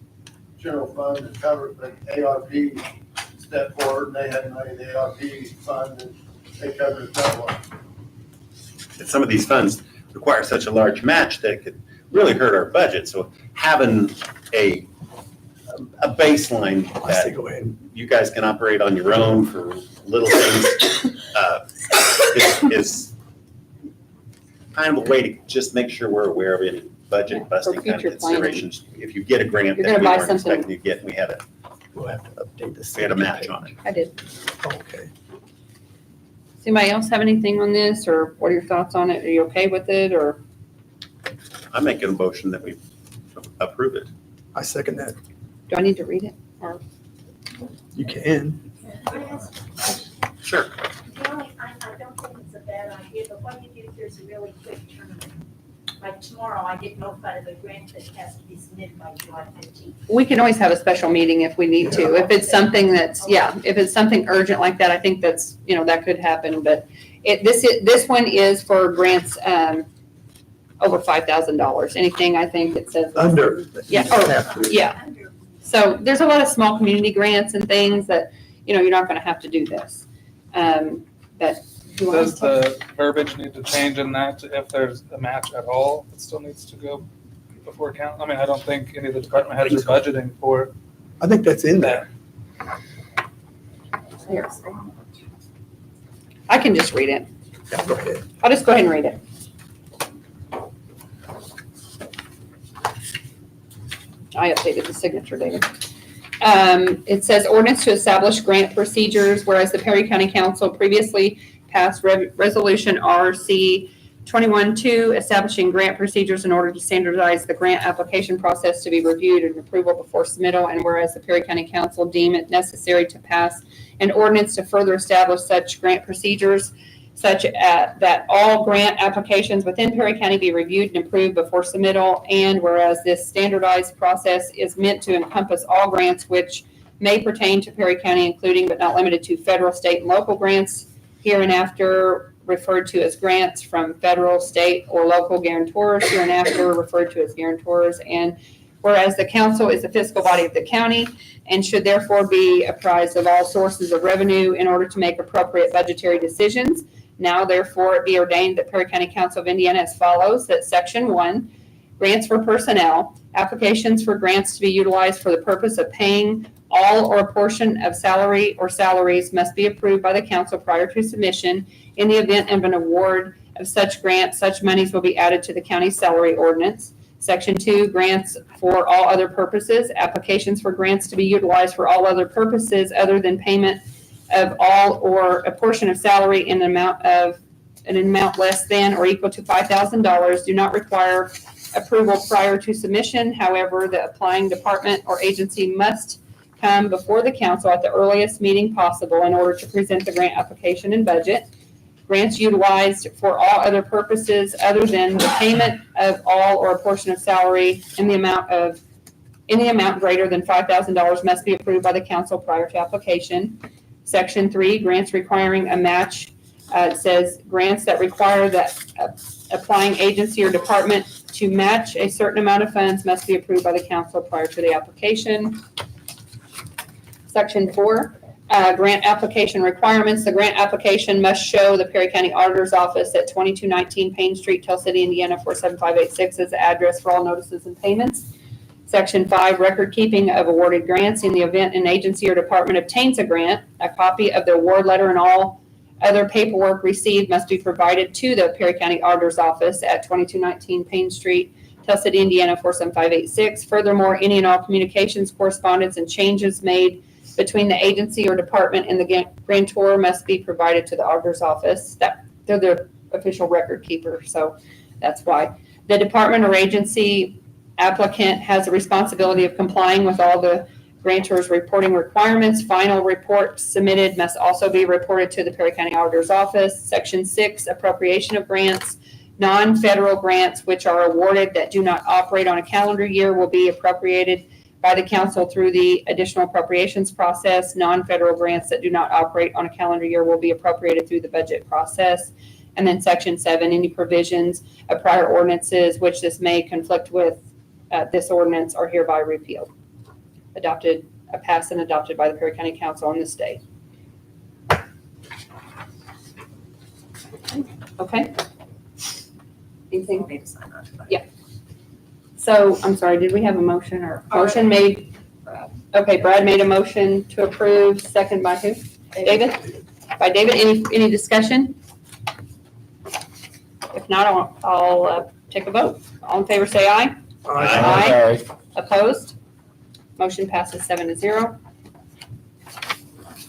general fund to cover it, but ARP stepped forward, and they had money in the ARP fund, and they covered it that way. And some of these funds require such a large match that it could really hurt our budget. So having a baseline I say that go ahead. you guys can operate on your own for little things is kind of a way to just make sure we're aware of any budget busting kind of future planning. considerations. If you get a grant You're that gonna we buy weren't something- expecting to get, and we had We'll have to update this. a match on it. I did. Okay. Does anybody else have anything on this, or what are your thoughts on it? Are you okay with it, or? I'm making a motion that we approve it. I second that. Do I need to read it? Or, You can. Sure. I don't think it's a bad idea, but what do you do if there's a really quick turnaround? Like tomorrow, I get notified of a grant that has to be submitted by July 15th. we can always have a special meeting if we need to. If it's something that's, yeah, if it's something urgent like that, I think that's, that could happen. But this one is for grants, over $5,000. Anything, I think it says. Under. Yeah, yeah. So there's a lot of small community grants and things that, you're not gonna have to do this. But you want Does to- the verbiage need to change in that if there's a match at all? It still needs to go before council. I mean, I don't think any of the department heads are budgeting for I think that's in there. Here. I can just read it. Yeah, go ahead. I'll just go ahead and read it. I updated the signature, David. It says ordinance to establish grant procedures, whereas the Perry County Council previously passed resolution RC 21-2, establishing grant procedures in order to standardize the grant application process to be reviewed and approval before submittal, and whereas the Perry County Council deem it necessary to pass an ordinance to further establish such grant procedures, such that all grant applications within Perry County be reviewed and approved before submittal, and whereas this standardized process is meant to encompass all grants which may pertain to Perry County, including but not limited to federal, state, and local grants hereinafter referred to as grants from federal, state, or local guarantors, hereinafter referred to as guarantors. And whereas the council is the fiscal body of the county and should therefore be apprised of all sources of revenue in order to make appropriate budgetary decisions. Now therefore it be ordained that Perry County Council of Indiana as follows, that Section 1, grants for personnel, applications for grants to be utilized for the purpose of paying all or a portion of salary or salaries must be approved by the council prior to submission. In the event of an award of such grant, such monies will be added to the county salary ordinance. Section 2, grants for all other purposes, applications for grants to be utilized for all other purposes other than payment of all or a portion of salary in an amount less than or equal to $5,000 do not require approval prior to submission. However, the applying department or agency must come before the council at the earliest meeting possible in order to present the grant application and budget. Grants utilized for all other purposes other than the payment of all or a portion of salary in the amount greater than $5,000 must be approved by the council prior to application. Section 3, grants requiring a match. It says grants that require that applying agency or department to match a certain amount of funds must be approved by the council prior to the application. Section 4, grant application requirements. The grant application must show the Perry County Auditor's Office at 2219 Payne Street, Tell City, Indiana 47586 as the address for all notices and payments. Section 5, record keeping of awarded grants. In the event an agency or department obtains a grant, a copy of the award letter and all other paperwork received must be provided to the Perry County Auditor's Office at 2219 Payne Street, Tell City, Indiana 47586. Furthermore, any and all communications, correspondence, and changes made between the agency or department and the grantor must be provided to the Auditor's Office. They're the official record keeper, so that's why. The department or agency applicant has the responsibility of complying with all the grantor's reporting requirements. Final report submitted must also be reported to the Perry County Auditor's Office. Section 6, appropriation of grants. Non-federal grants which are awarded that do not operate on a calendar year will be appropriated by the council through the additional appropriations process. Non-federal grants that do not operate on a calendar year will be appropriated through the budget process. And then Section 7, any provisions of prior ordinances which this may conflict with this ordinance are hereby repealed. Passed and adopted by the Perry County Council on this day. Okay. Anything? Need to sign that tonight. Yeah. So, I'm sorry, did we have a motion or motion made? Okay, Brad made a motion to approve, second by who? David? By David, any discussion? If not, I'll take a vote. All in favor, say aye. Aye. Opposed? Motion passes 7-0.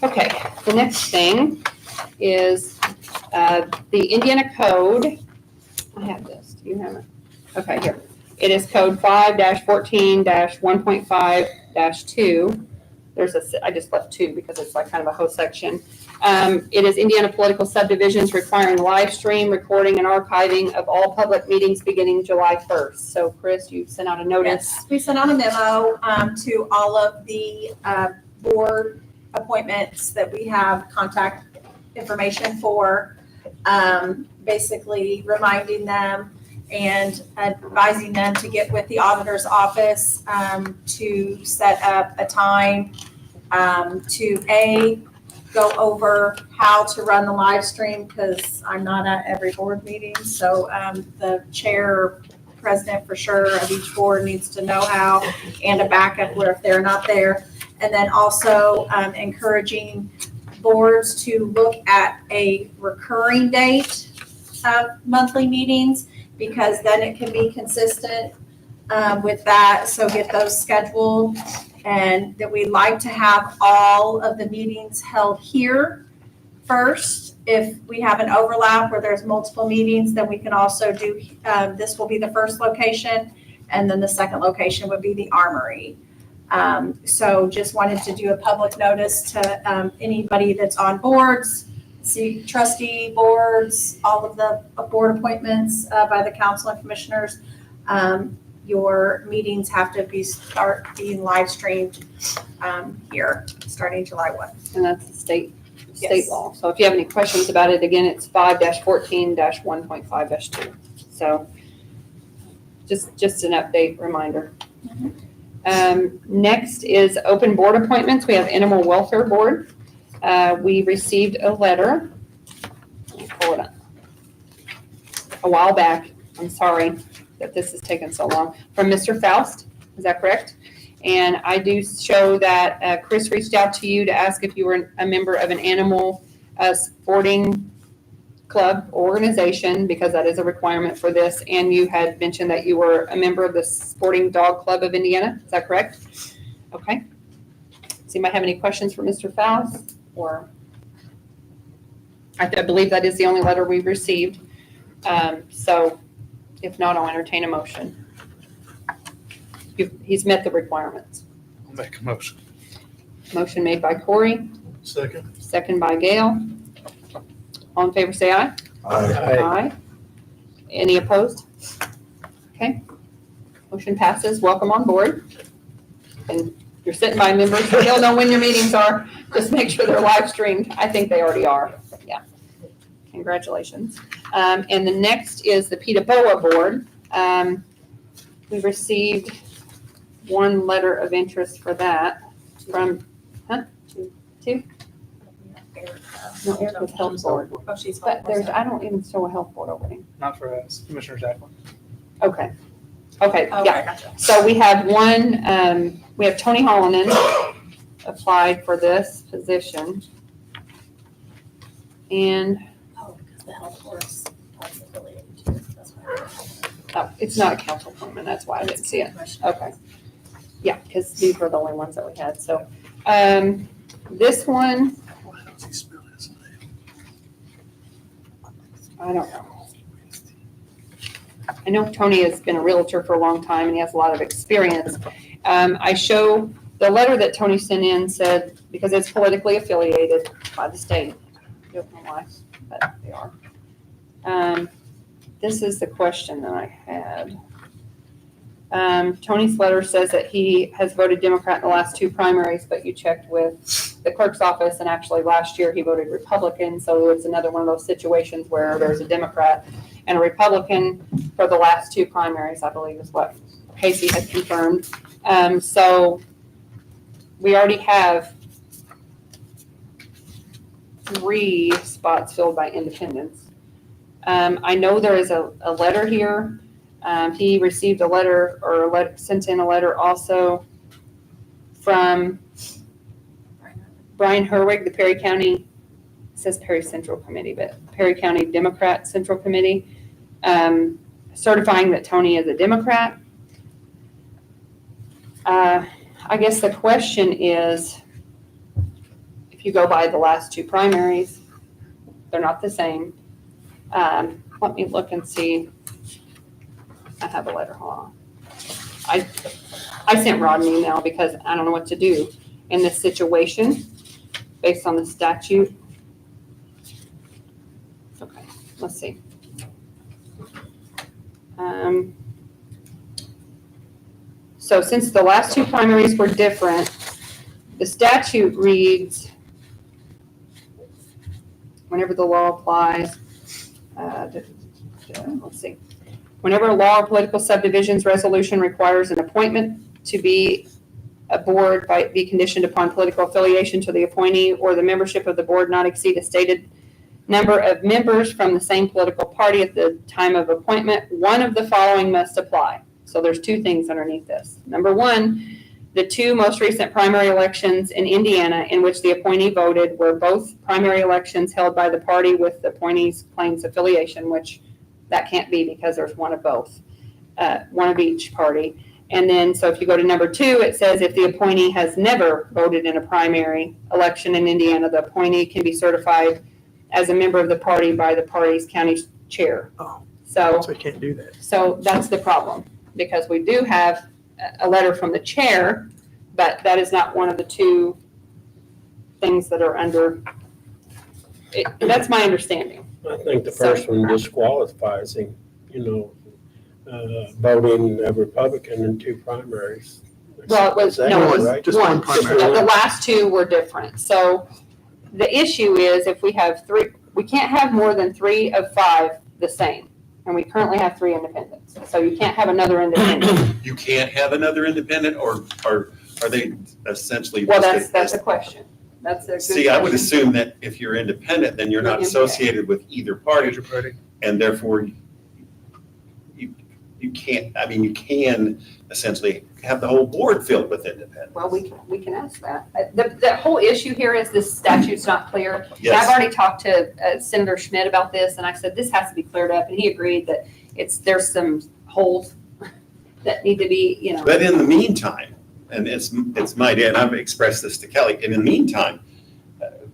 Okay, the next thing is the Indiana Code. I have this. Do you have it? Okay, here. It is Code 5-14-1.5-2. I just left 2 because it's like kind of a whole section. It is Indiana political subdivisions requiring live stream, recording, and archiving of all public meetings beginning July 1st. So, Chris, you sent out a notice. Yes, we sent out a memo to all of the board appointments that we have contact information for, basically reminding them and advising them to get with the auditor's office to set up a time to go over how to run the live stream, because I'm not at every board meeting. So the chair or president for sure of each board needs to know how, and a backup where if they're not there. And then also encouraging boards to look at a recurring date of monthly meetings, because then it can be consistent with that. So get those scheduled, and that we like to have all of the meetings held here first. If we have an overlap where there's multiple meetings, then we can also do, this will be the first location, and then the second location would be the Armory. So just wanted to do a public notice to anybody that's on boards, trustee boards, all of the board appointments by the council and commissioners. Your meetings have to start being live streamed here starting July 1. And that's the state state law. So if you have any questions about it, again, it's 5-14-1.5-2. So just an update reminder. Next is open board appointments. We have Animal Welfare Board. We received a letter. Let me pull it up. A while back. I'm sorry that this has taken so long. From Mr. Faust. Is that correct? And I do show that Chris reached out to you to ask if you were a member of an animal sporting club or organization, because that is a requirement for this. And you had mentioned that you were a member of the Sporting Dog Club of Indiana. Is that correct? Okay. Does anybody have any questions for Mr. Faust? Or I believe that is the only letter we received. So if not, I'll entertain a motion. He's met the requirements. I'll make a motion. Motion made by Corey, Second. second by Gail. All in favor, say aye. Aye. Any opposed? Okay. Motion passes. Welcome on board. And you're sitting by members. You'll know when your meetings are. Just make sure they're live streamed. I think they already are. Yeah. Congratulations. And the next is the PETA BOA Board. We received one letter of interest for that from, two? No, Erica's health board. Oh, she's. But there's, I don't even show a health board opening. Not for us, Commissioner Jacqueline. Okay, Okay, yeah. gotcha. So we have one, we have Tony Hollonen applied for this position. And, Oh, because the health board's affiliated too, that's why. oh, it's not a council appointment, that's why I didn't see it. Okay. Yeah, because these were the only ones that we had, so, this one, Why does he spell his name? I don't know. I know Tony has been a realtor for a long time and he has a lot of experience. I show the letter that Tony sent in said, because it's politically affiliated by the state, I don't know why, but they are. This is the question that I had. Tony's letter says that he has voted Democrat in the last two primaries, but you checked with the clerk's office, and actually last year he voted Republican, so it's another one of those situations where there's a Democrat and a Republican for the last two primaries, I believe is what Casey had confirmed. So we already have 3 spots filled by independents. I know there is a letter here. He received a letter or sent in a letter also from Brian Herwig, the Perry County, it says Perry Central Committee, but Perry County Democrat Central Committee, certifying that Tony is a Democrat. I guess the question is, if you go by the last 2 primaries, they're not the same. Let me look and see. I have a letter, hold on. I sent Rod an email because I don't know what to do in this situation based on the statute. Okay, let's see. So since the last 2 primaries were different, the statute reads, whenever the law applies, let's see. Whenever a law or political subdivision's resolution requires an appointment to be a board be conditioned upon political affiliation to the appointee, or the membership of the board not exceed a stated number of members from the same political party at the time of appointment, one of the following must apply. So there's 2 things underneath this. Number 1, the 2 most recent primary elections in Indiana in which the appointee voted were both primary elections held by the party with the appointee's claims affiliation, which that can't be because there's one of both, one of each party. And then, so if you go to number 2, it says if the appointee has never voted in a primary election in Indiana, the appointee can be certified as a member of the party by the party's county chair. Oh. So So we can't do that. So that's the problem, because we do have a letter from the chair, but that is not one of the 2 things that are under, that's my understanding. I think the first one disqualifies him, voting a Republican in 2 primaries. Well, it was, Is that no, it was right? Just one. one primary. The last 2 were different. So the issue is if we have three, we can't have more than 3 of 5 the same. And we currently have 3 independents. So you can't have another independent. You can't have another independent, or are they essentially? Well, listed that's as- a question. That's a good See, I would question. assume that if you're independent, then you're not Okay. associated with either party, Major party. and therefore you can't, I mean, you can essentially have the whole board filled with independents. Well, we can ask that. The whole issue here is this statute's not clear. And I've Yes, already talked to Senator Schmidt about this, and I said, this has to be cleared up, and he agreed that there's some holes that need to be, you know. but in the meantime, and it's my idea, and I've expressed this to Kelly, in the meantime,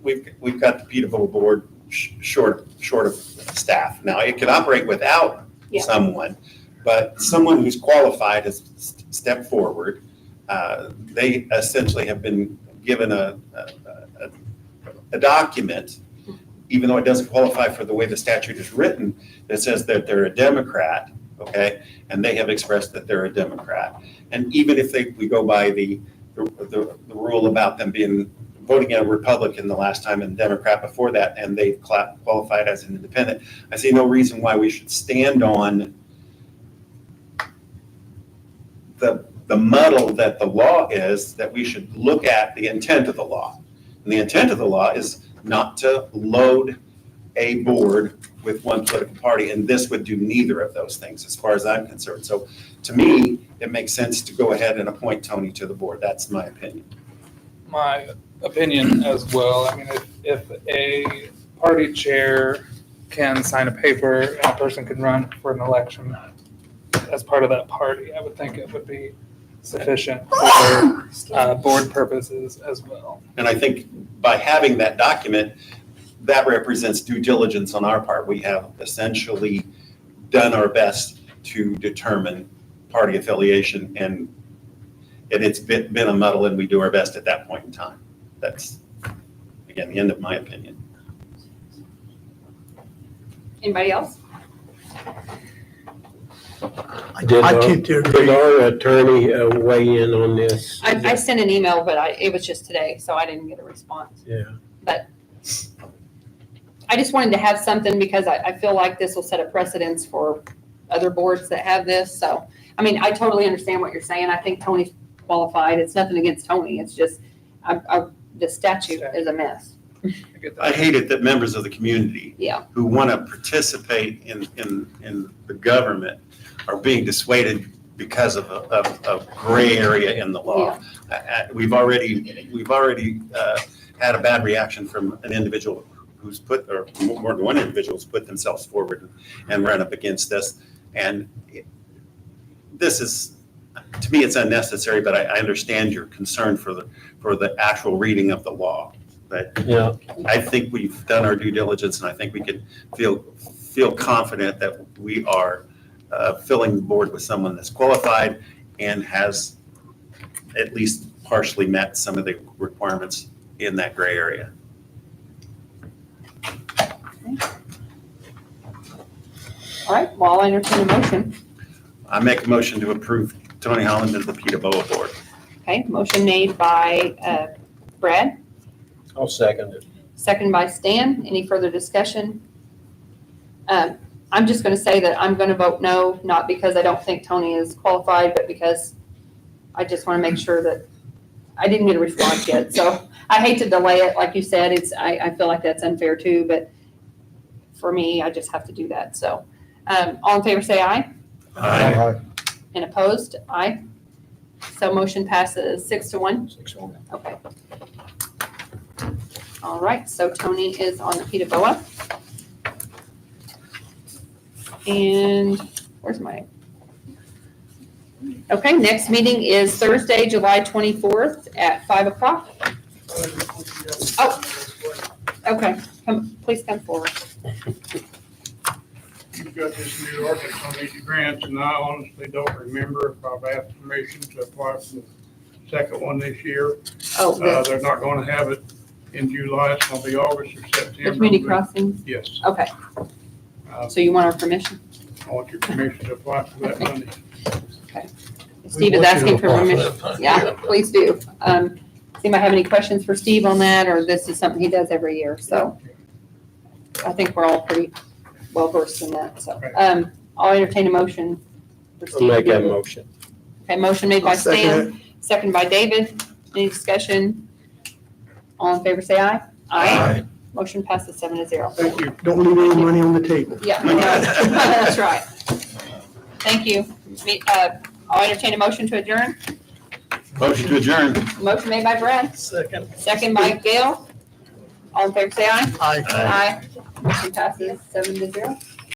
we've got the Peterborough board short of staff. Now, it could operate without Yeah. someone, but someone who's qualified has stepped forward. They essentially have been given a document, even though it doesn't qualify for the way the statute is written, that says that they're a Democrat, okay? And they have expressed that they're a Democrat. And even if we go by the rule about them voting a Republican the last time and Democrat before that, and they qualified as an independent, I see no reason why we should stand on the muddle that the law is, that we should look at the intent of the law. And the intent of the law is not to load a board with one political party, and this would do neither of those things as far as I'm concerned. So to me, it makes sense to go ahead and appoint Tony to the board. That's my opinion. My opinion as well. I mean, if a party chair can sign a paper and a person can run for an election as part of that party, I would think it would be sufficient for board purposes as well. And I think by having that document, that represents due diligence on our part. We have essentially done our best to determine party affiliation, and it's been a muddle, and we do our best at that point in time. That's, again, the end of my opinion. Anybody else? Did I our- tend to Did agree. our attorney weigh in on this? I sent an email, but it was just today, so I didn't get a response. Yeah. But I just wanted to have something because I feel like this will set a precedence for other boards that have this. So, I mean, I totally understand what you're saying. I think Tony's qualified. It's nothing against Tony. It's just, the statute is a mess. I get that. I hate it that members of the community Yeah. who want to participate in the government are being dissuaded because of a gray area in the law. We've already had a bad reaction from an individual who's or more than one individual who's put themselves forward and run up against this. And this is, to me, it's unnecessary, but I understand your concern for the actual reading of the law. But Yeah. I think we've done our due diligence, and I think we can feel confident that we are filling the board with someone that's qualified and has at least partially met some of the requirements in that gray area. All right, well, I'll entertain a motion. I make a motion to approve Tony Holland to the Peterborough board. Okay, motion made by Brad, I'll second it. second by Stan. Any further discussion? I'm just going to say that I'm going to vote no, not because I don't think Tony is qualified, but because I just want to make sure that I didn't get a response yet. So I hate to delay it. Like you said, I feel like that's unfair too, but for me, I just have to do that. So all in favor, say aye. Aye. And opposed, aye. So motion passes 6-1. 6-1. Okay. All right, so Tony is on the Peterborough. And where's my? Okay, next meeting is Thursday, July 24th at 5 o'clock. Oh, okay, please come forward. You've got this new ordinance on these grants, and I honestly don't remember if I've asked permission to apply for the second one this year. Oh, the They're not gonna have it in July, it's gonna be August or September. community crossing, Yes, okay, so you want our permission? I want your permission to apply for that money. Steve is asking for permission. Yeah, please do. anybody have any questions for Steve on that, or this is something he does every year, so. I think we're all pretty well versed in that, so. I'll entertain a motion for I'll Steve. make that motion. Okay, motion made by I'll second Stan, second by David. Any discussion? All in favor, say aye. Aye. Motion passes 7-0. Thank you. Don't leave any money on the table. Yeah, that's right. Thank you. I'll entertain a motion to adjourn. Motion to adjourn. Motion made by Brad, Second. second by Gail. All in favor, say aye. Aye. Aye. Motion passes 7-0.